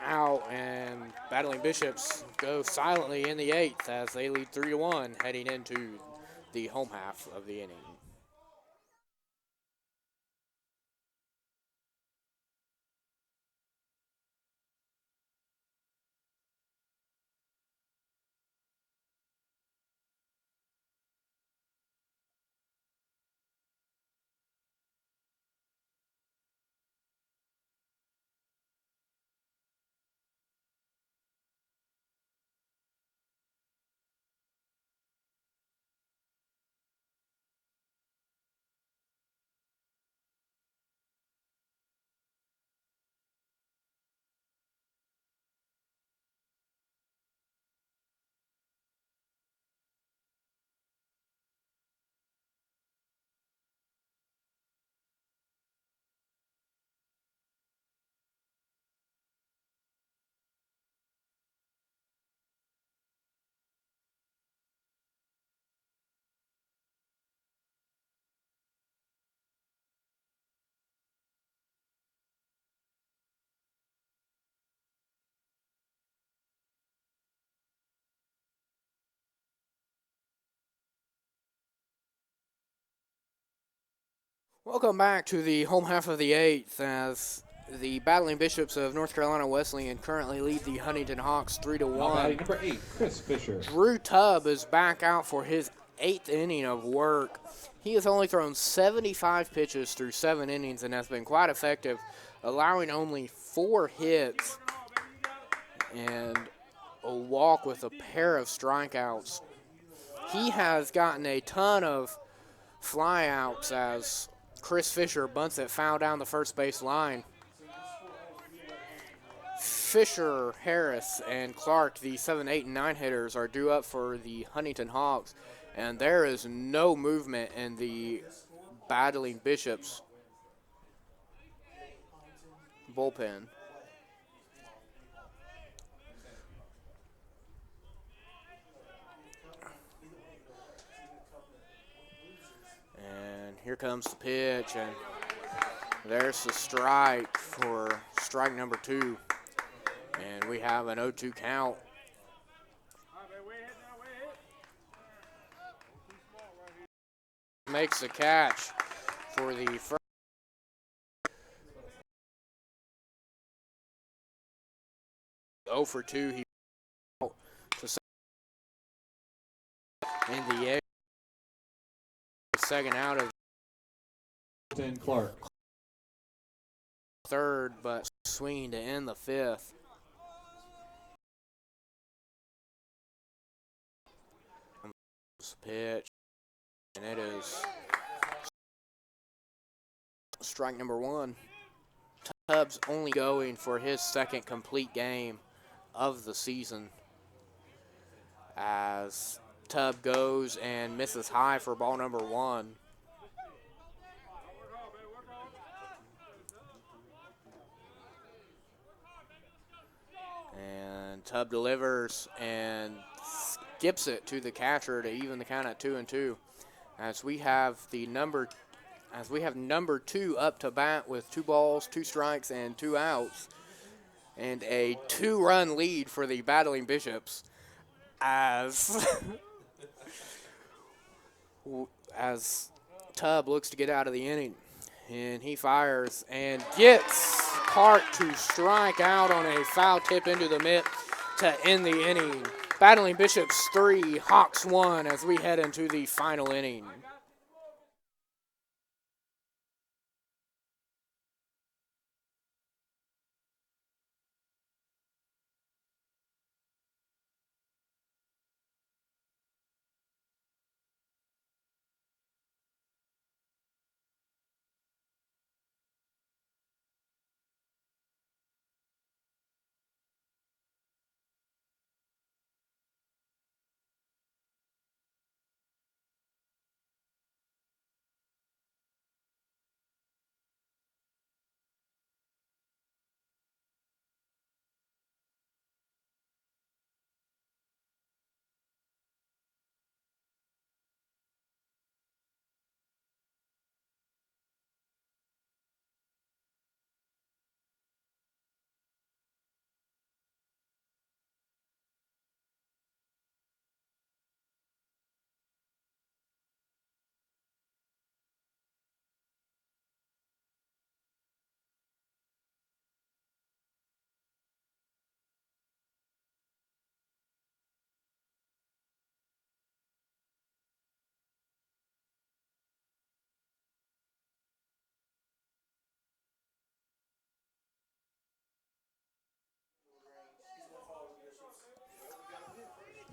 out, and Battling Bishops go silently in the 8th as they lead 3-1 heading into the home half of the inning. Welcome back to the home half of the 8th as the Battling Bishops of North Carolina Wesleyan currently lead the Huntingdon Hawks 3-1. Now batting number 8, Chris Fisher. Drew Tubb is back out for his 8th inning of work. He has only thrown 75 pitches through 7 innings and has been quite effective, allowing only 4 hits and a walk with a pair of strikeouts. He has gotten a ton of flyouts as Chris Fisher bunts it foul down the first base line. Fisher, Harris, and Clark, the 7, 8, and 9 hitters, are due up for the Huntingdon Hawks, and there is no movement in the Battling Bishops bullpen. And here comes the pitch, and there's the strike for strike number 2. And we have an 0-2 count. Makes the catch for the first. Oh for 2. He to in the air. Second out of Clark. third, but swinging to end the 5th. Pitch, and it is strike number 1. Tubbs only going for his 2nd complete game of the season as Tubb goes and misses high for ball number 1. And Tubb delivers and skips it to the catcher to even the count at 2-2. As we have number 2 up to bat with 2 balls, 2 strikes, and 2 outs, and a 2-run lead for the Battling Bishops as as Tubb looks to get out of the inning, and he fires and gets Clark to strike out on a foul tip into the mitt to end the inning. Battling Bishops 3, Hawks 1 as we head into the final inning.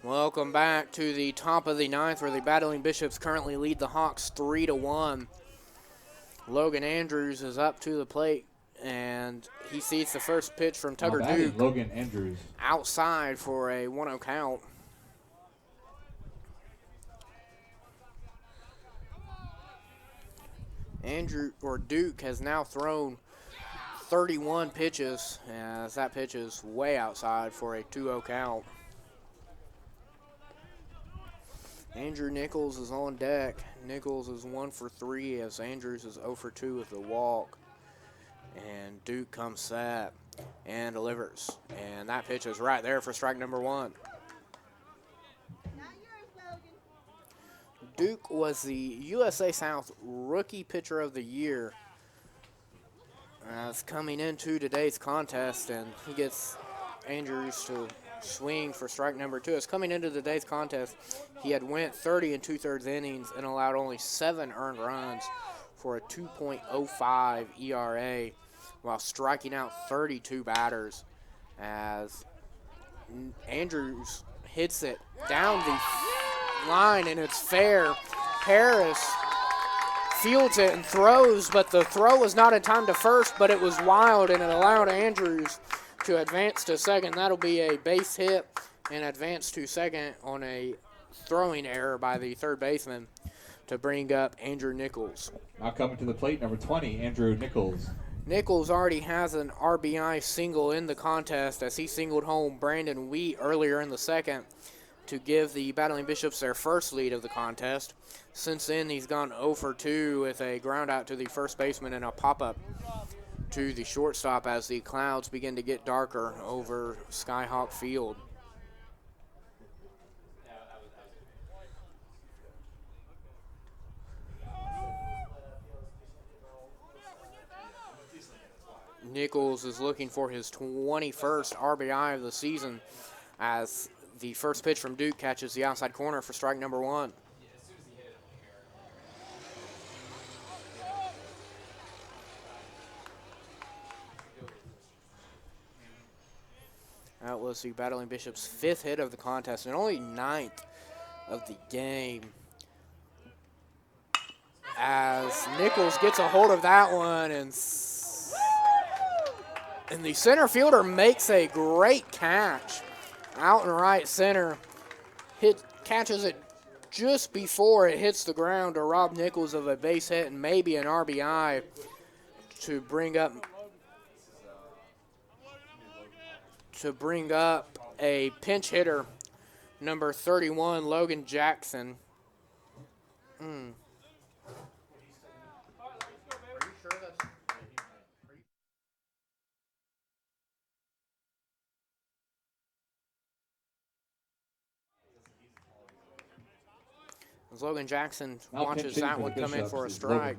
Welcome back to the top of the ninth, where the Battling Bishops currently lead the Hawks 3-1. Logan Andrews is up to the plate, and he sees the first pitch from Tucker Duke Logan Andrews outside for a 1-0 count. Duke has now thrown 31 pitches, as that pitch is way outside for a 2-0 count. Andrew Nichols is on deck. Nichols is 1 for 3 as Andrews is 0 for 2 with the walk. And Duke comes set and delivers. And that pitch is right there for strike number 1. Duke was the USA South Rookie Pitcher of the Year as coming into today's contest, and he gets Andrews to swing for strike number 2. As coming into today's contest, he had went 30 2/3 innings and allowed only 7 earned runs for a 2.05 ERA while striking out 32 batters, as Andrews hits it down the line and it's fair. Harris fields it and throws, but the throw was not in time to first, but it was wild and it allowed Andrews to advance to second. That'll be a base hit and advance to second on a throwing error by the third baseman to bring up Andrew Nichols. Now coming to the plate, number 20, Andrew Nichols. Nichols already has an RBI single in the contest as he singled home Brandon Wheat earlier in the second to give the Battling Bishops their first lead of the contest. Since then, he's gone 0 for 2 with a ground out to the first baseman and a pop-up to the shortstop as the clouds begin to get darker over Skyhawk Field. Nichols is looking for his 21st RBI of the season as the first pitch from Duke catches the outside corner for strike number 1. That was the Battling Bishops' 5th hit of the contest and only 9th of the game, as Nichols gets a hold of that one, and the center fielder makes a great catch out in right center. Catches it just before it hits the ground to rob Nichols of a base hit and maybe an RBI to bring up a pinch hitter, number 31, Logan Jackson. As Logan Jackson watches that one come in for a strike.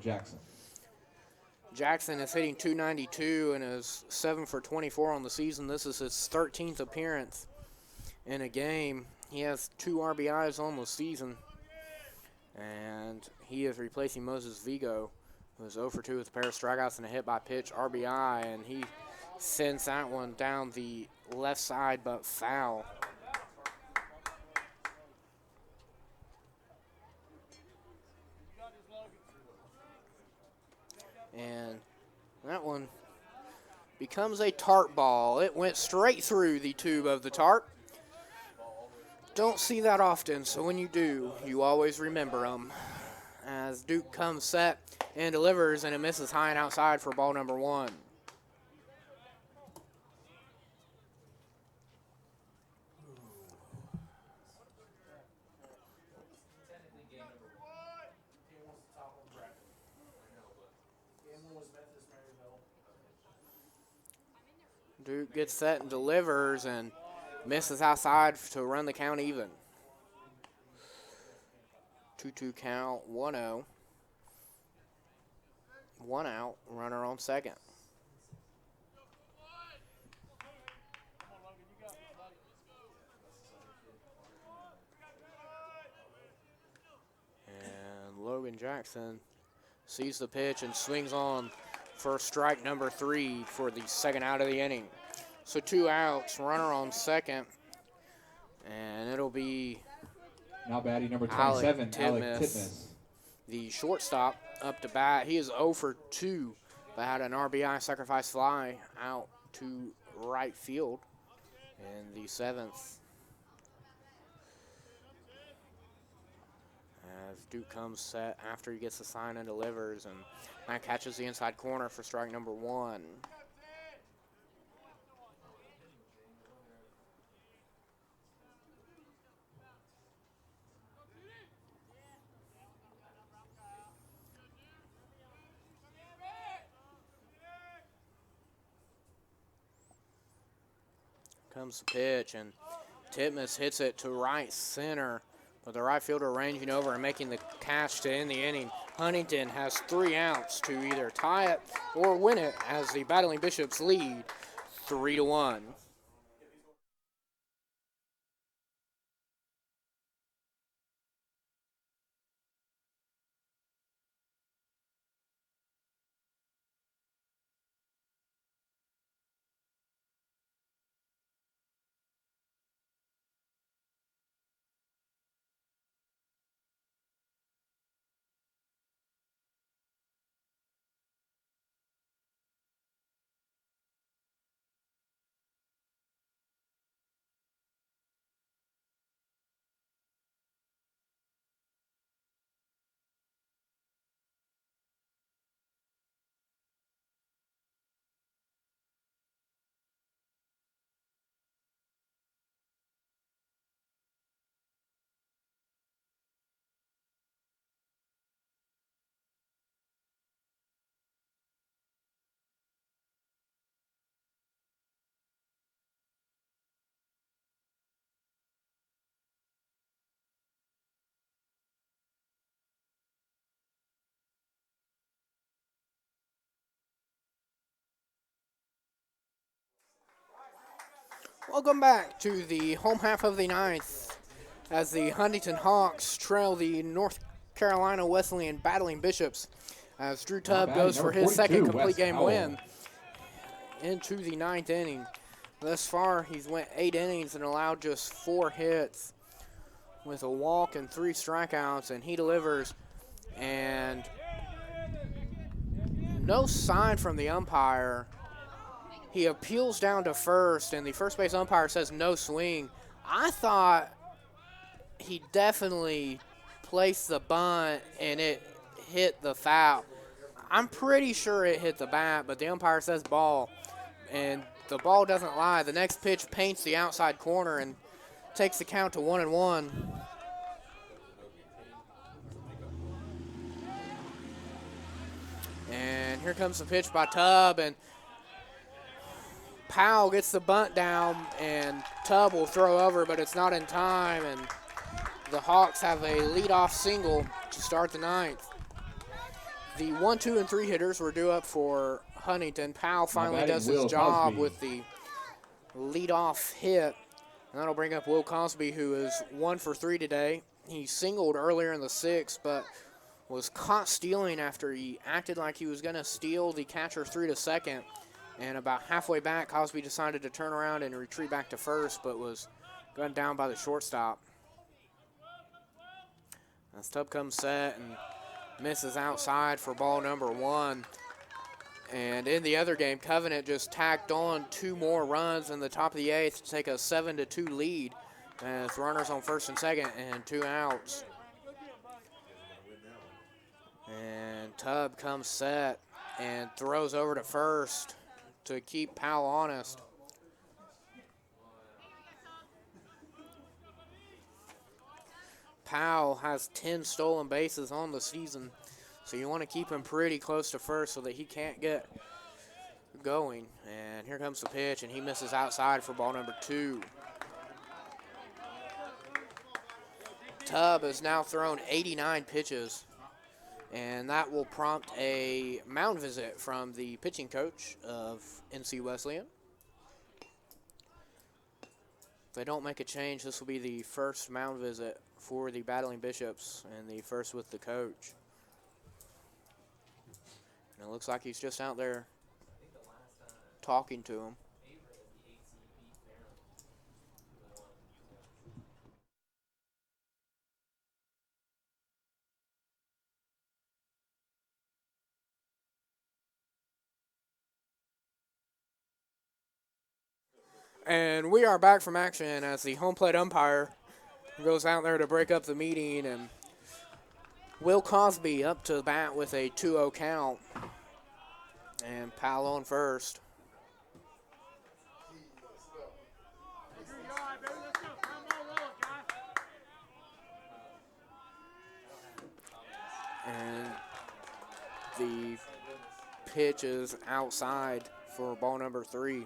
Jackson is hitting .292 and is 7 for 24 on the season. This is his 13th appearance in a game. He has 2 RBIs on the season, and he is replacing Moses Vigo, who is 0 for 2 with a pair of strikeouts and a hit by pitch RBI, and he sends that one down the left side but foul. And that one becomes a tarp ball. It went straight through the tube of the tarp. Don't see that often, so when you do, you always remember them. As Duke comes set and delivers, and it misses high and outside for ball number 1. Duke gets set and delivers and misses outside to run the count even. 2-2 count, 1-0. 1 out, runner on second. And Logan Jackson sees the pitch and swings on for strike number 3 for the second out of the inning. So 2 outs, runner on second. And it'll be Now batting number Alec 27, Alec Titmus, Titmus. the shortstop, up to bat. He is 0 for 2, but had an RBI sacrifice fly out to right field in the 7th. As Duke comes set after he gets the sign and delivers, and that catches the inside corner for strike number 1. Comes the pitch, and Titmus hits it to right center, but the right fielder ranging over and making the catch to end the inning. Huntingdon has 3 outs to either tie it or win it as the Battling Bishops lead 3-1. Welcome back to the home half of the 9th as the Huntington Hawks trail the North Carolina Wesleyan Battling Bishops as Drew Tubb goes for his second complete game win into the 9th inning. Thus far, he's went 8 innings and allowed just 4 hits with a walk and 3 strikeouts, and he delivers. And no sign from the umpire. He appeals down to first, and the first base umpire says no swing. I thought he definitely placed the bunt and it hit the foul. I'm pretty sure it hit the bat, but the umpire says ball, and the ball doesn't lie. The next pitch paints the outside corner and takes the count to 1-1. And here comes the pitch by Tubb, and Powell gets the bunt down, and Tubb will throw over, but it's not in time, and the Hawks have a leadoff single to start the 9th. The 1, 2, and 3 hitters were due up for Huntington. Powell finally does his job with the leadoff hit, and that'll bring up Will Cosby, who is 1 for 3 today. He singled earlier in the 6th, but was caught stealing after he acted like he was going to steal the catcher through to second. And about halfway back, Cosby decided to turn around and retreat back to first, but was gunned down by the shortstop. As Tubb comes set and misses outside for ball number 1. And in the other game, Covenant just tacked on 2 more runs in the top of the 8th to take a 7-2 lead. As runners on first and second and 2 outs. And Tubb comes set and throws over to first to keep Powell honest. Powell has 10 stolen bases on the season, so you want to keep him pretty close to first so that he can't get going. And here comes the pitch, and he misses outside for ball number 2. Tubb has now thrown 89 pitches, and that will prompt a mound visit from the pitching coach of NC Wesleyan. If they don't make a change, this will be the first mound visit for the Battling Bishops, and the first with the coach. And it looks like he's just out there talking to him. And we are back from action as the home plate umpire goes out there to break up the meeting. And Will Cosby up to bat with a 2-0 count. And Powell on first. And the pitch is outside for ball number 3.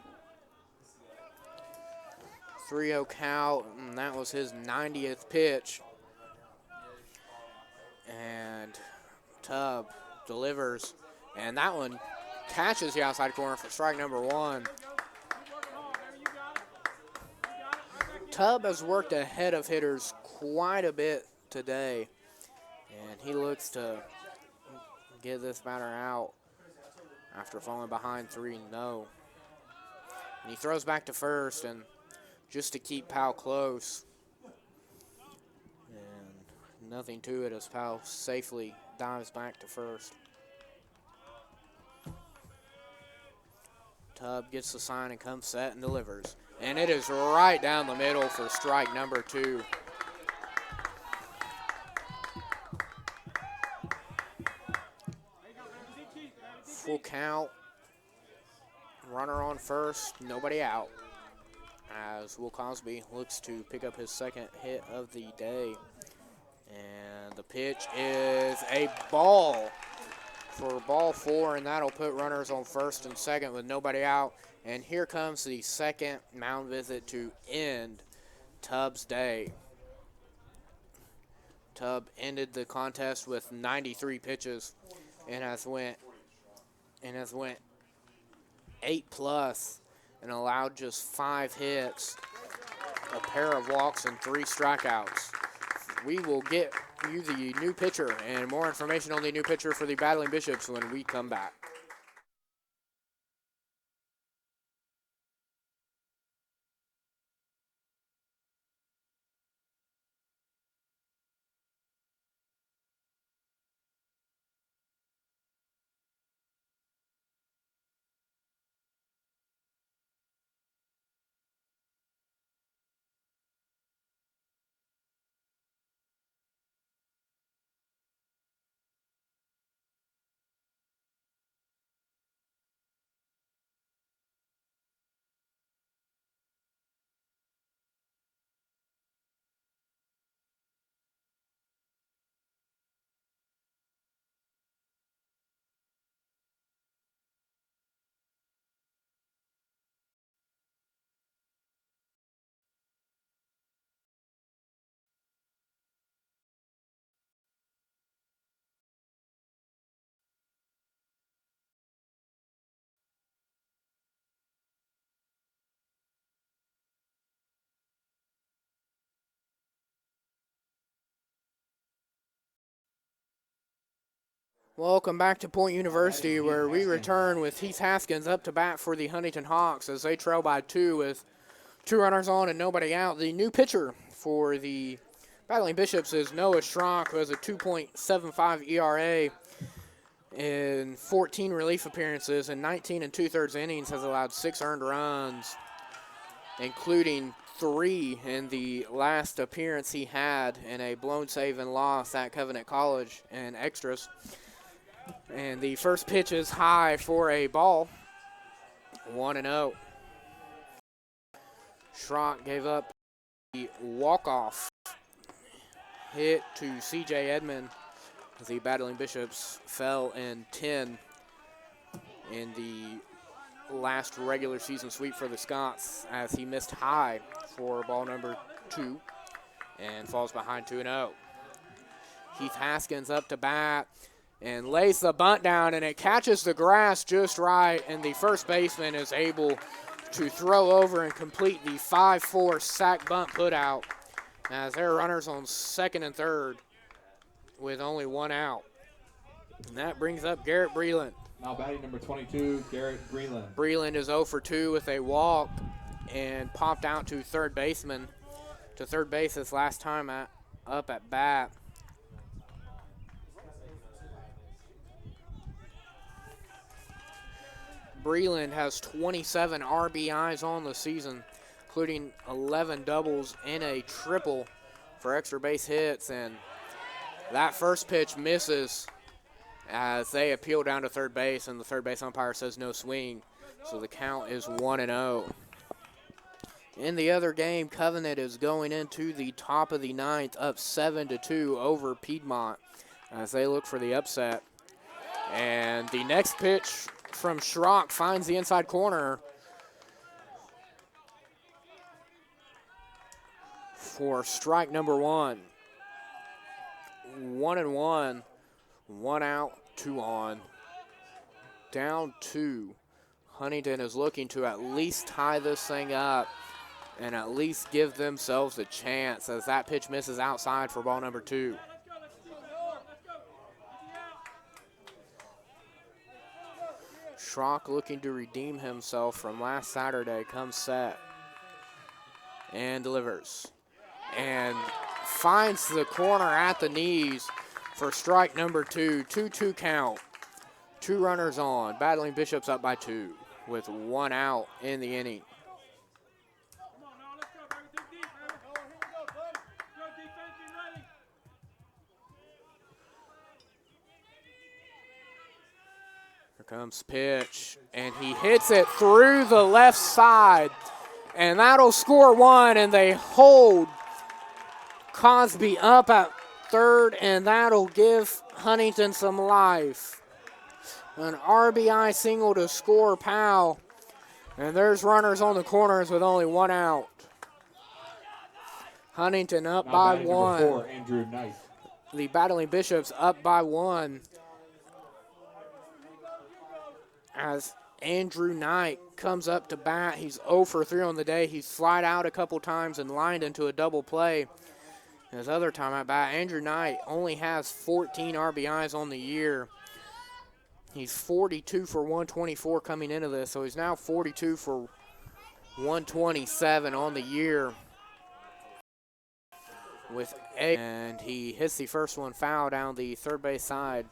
3-0 count, and that was his 90th pitch. And Tubb delivers, and that one catches the outside corner for strike number 1. Tubb has worked ahead of hitters quite a bit today, and he looks to get this batter out after falling behind 3-0. And he throws back to first, and just to keep Powell close. And nothing to it as Powell safely dives back to first. Tubb gets the sign and comes set and delivers. And it is right down the middle for strike number 2. Full count. Runner on first, nobody out. As Will Cosby looks to pick up his second hit of the day. And the pitch is a ball for ball 4, and that'll put runners on first and second with nobody out. And here comes the second mound visit to end Tubb's day. Tubb ended the contest with 93 pitches and has went 8+ and allowed just 5 hits, a pair of walks, and 3 strikeouts. We will get you the new pitcher and more information on the new pitcher for the Battling Bishops when we come back. Welcome back to Point University, where we return with Heath Haskins up to bat for the Huntingdon Hawks as they trail by 2 with 2 runners on and nobody out. The new pitcher for the Battling Bishops is Noah Schrock, who has a 2.75 ERA in 14 relief appearances and 19 2/3 innings, has allowed 6 earned runs, including 3 in the last appearance he had in a blown save and loss at Covenant College in extras. And the first pitch is high for a ball, 1-0. Schrock gave up the walk-off hit to C.J. Edmond. The Battling Bishops fell in 10 in the last regular season sweep for the Scots as he missed high for ball number 2 and falls behind 2-0. Heath Haskins up to bat and lays the bunt down, and it catches the grass just right, and the first baseman is able to throw over and complete the 5-4 sack bunt put out as there are runners on second and third with only 1 out. And that brings up Garrett Breland. Now batting number 22, Garrett Breland. Breland is 0 for 2 with a walk and popped out to third base his last time up at bat. Breland has 27 RBIs on the season, including 11 doubles and a triple for extra base hits. And that first pitch misses as they appeal down to third base, and the third base umpire says no swing. So the count is 1-0. In the other game, Covenant is going into the top of the ninth, up 7-2 over Piedmont as they look for the upset. And the next pitch from Schrock finds the inside corner for strike number 1. 1-1, 1 out, 2 on. Down 2. Huntingdon is looking to at least tie this thing up and at least give themselves a chance as that pitch misses outside for ball number 2. Schrock looking to redeem himself from last Saturday, comes set and delivers. And finds the corner at the knees for strike number 2. 2-2 count. 2 runners on. Battling Bishops up by 2 with 1 out in the inning. Here comes pitch, and he hits it through the left side, and that'll score 1, and they hold Cosby up at third, and that'll give Huntingdon some life. An RBI single to score Powell, and there's runners on the corners with only 1 out. Huntingdon up by 1. 4, Andrew Knight. The Battling Bishops up by 1. As Andrew Knight comes up to bat, he's 0 for 3 on the day. He's flied out a couple times and lined into a double play. His other time at bat, Andrew Knight only has 14 RBIs on the year. He's 42 for 124 coming into this, so he's now 42 for 127 on the year. And he hits the first one foul down the third base side.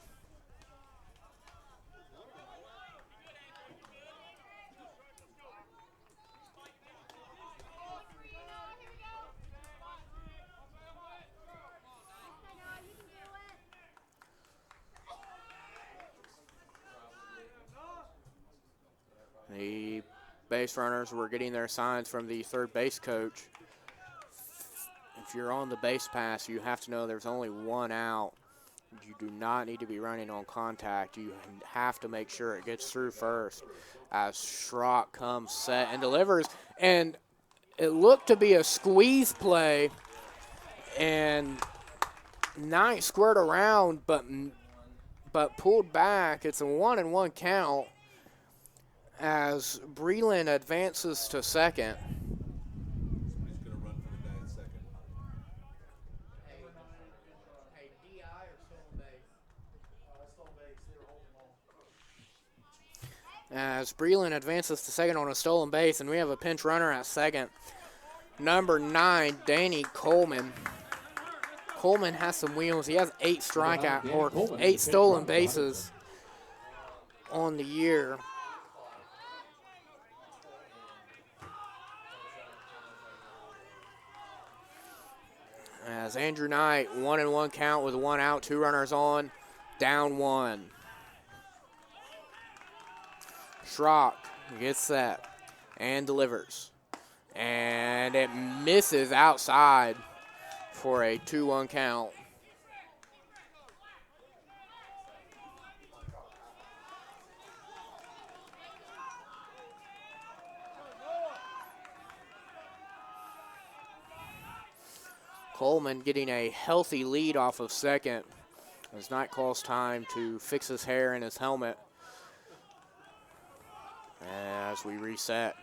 The base runners were getting their signs from the third base coach. If you're on the base pass, you have to know there's only 1 out. You do not need to be running on contact. You have to make sure it gets through first. As Schrock comes set and delivers. And it looked to be a squeeze play. And Knight squared around, but pulled back. It's a 1-1 count as Breland advances to second. Somebody's going to run for the guy at second. DI or stolen base? Stolen base. They were holding on. As Breland advances to second on a stolen base, and we have a pinch runner at second. Number 9, Danny Coleman. Coleman has some wheels. He has 8 strikeout or 8 stolen bases on the year. As Andrew Knight, 1-1 count with 1 out, 2 runners on, down 1. Schrock gets set and delivers. And it misses outside for a 2-1 count. Coleman getting a healthy lead off of second as Knight calls time to fix his hair and his helmet as we reset.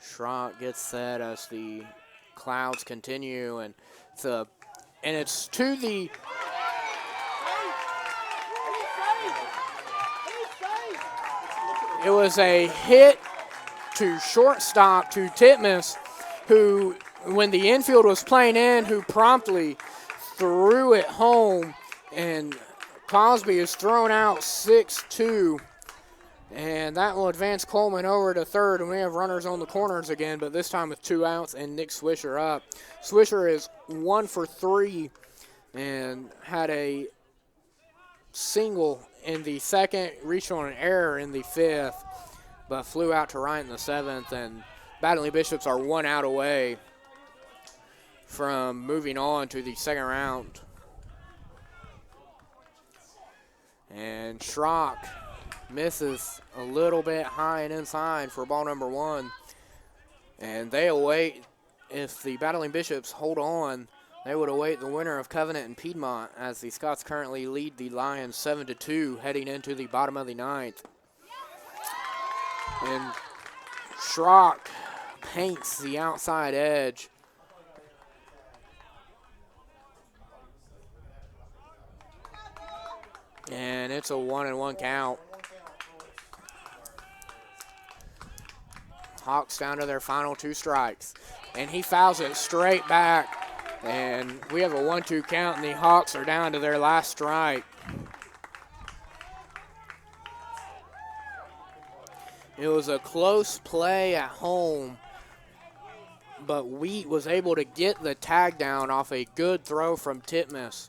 Schrock gets set as the clouds continue, and it's to the it was a hit to shortstop, to Titmus, who, when the infield was playing in, who promptly threw it home, and Cosby is thrown out 6-2 And that will advance Coleman over to third, and we have runners on the corners again, but this time with 2 outs and Nick Swisher up. Swisher is 1 for 3 and had a single in the second, reached on an error in the 5th, but flew out to right in the 7th, and Battling Bishops are 1 out away from moving on to the second round. And Schrock misses a little bit high and inside for ball number 1. And they await, if the Battling Bishops hold on, they would await the winner of Covenant and Piedmont, as the Scots currently lead the Lions 7-2 heading into the bottom of the 9th. And Schrock paints the outside edge. And it's a 1-1 count. Hawks down to their final 2 strikes. And he fouls it straight back. And we have a 1-2 count, and the Hawks are down to their last strike. It was a close play at home, but Wheat was able to get the tag down off a good throw from Titmus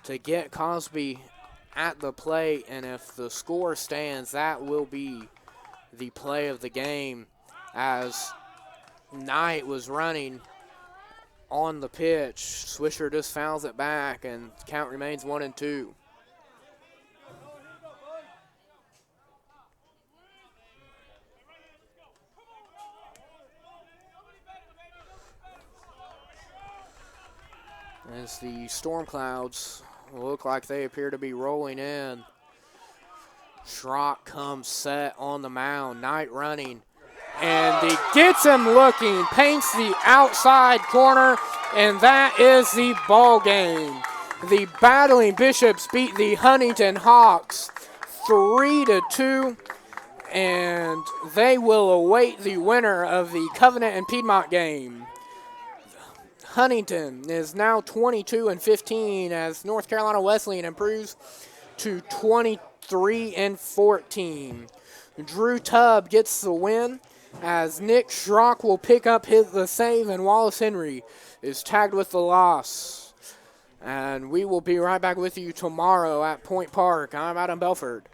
to get Cosby at the plate, and if the score stands, that will be the play of the game, as Knight was running on the pitch. Swisher just fouls it back, and count remains 1-2. As the storm clouds look like they appear to be rolling in, Schrock comes set on the mound. Knight running, and he gets him looking, paints the outside corner, and that is the ball game. The Battling Bishops beat the Huntingdon Hawks 3-2, and they will await the winner of the Covenant and Piedmont game. Huntingdon is now 22-15 as North Carolina Wesleyan improves to 23-14. Drew Tubb gets the win, as Nick Schrock will pick up the save, and Wallace Henry is tagged with the loss. And we will be right back with you tomorrow at Point Park. I'm Adam Belford.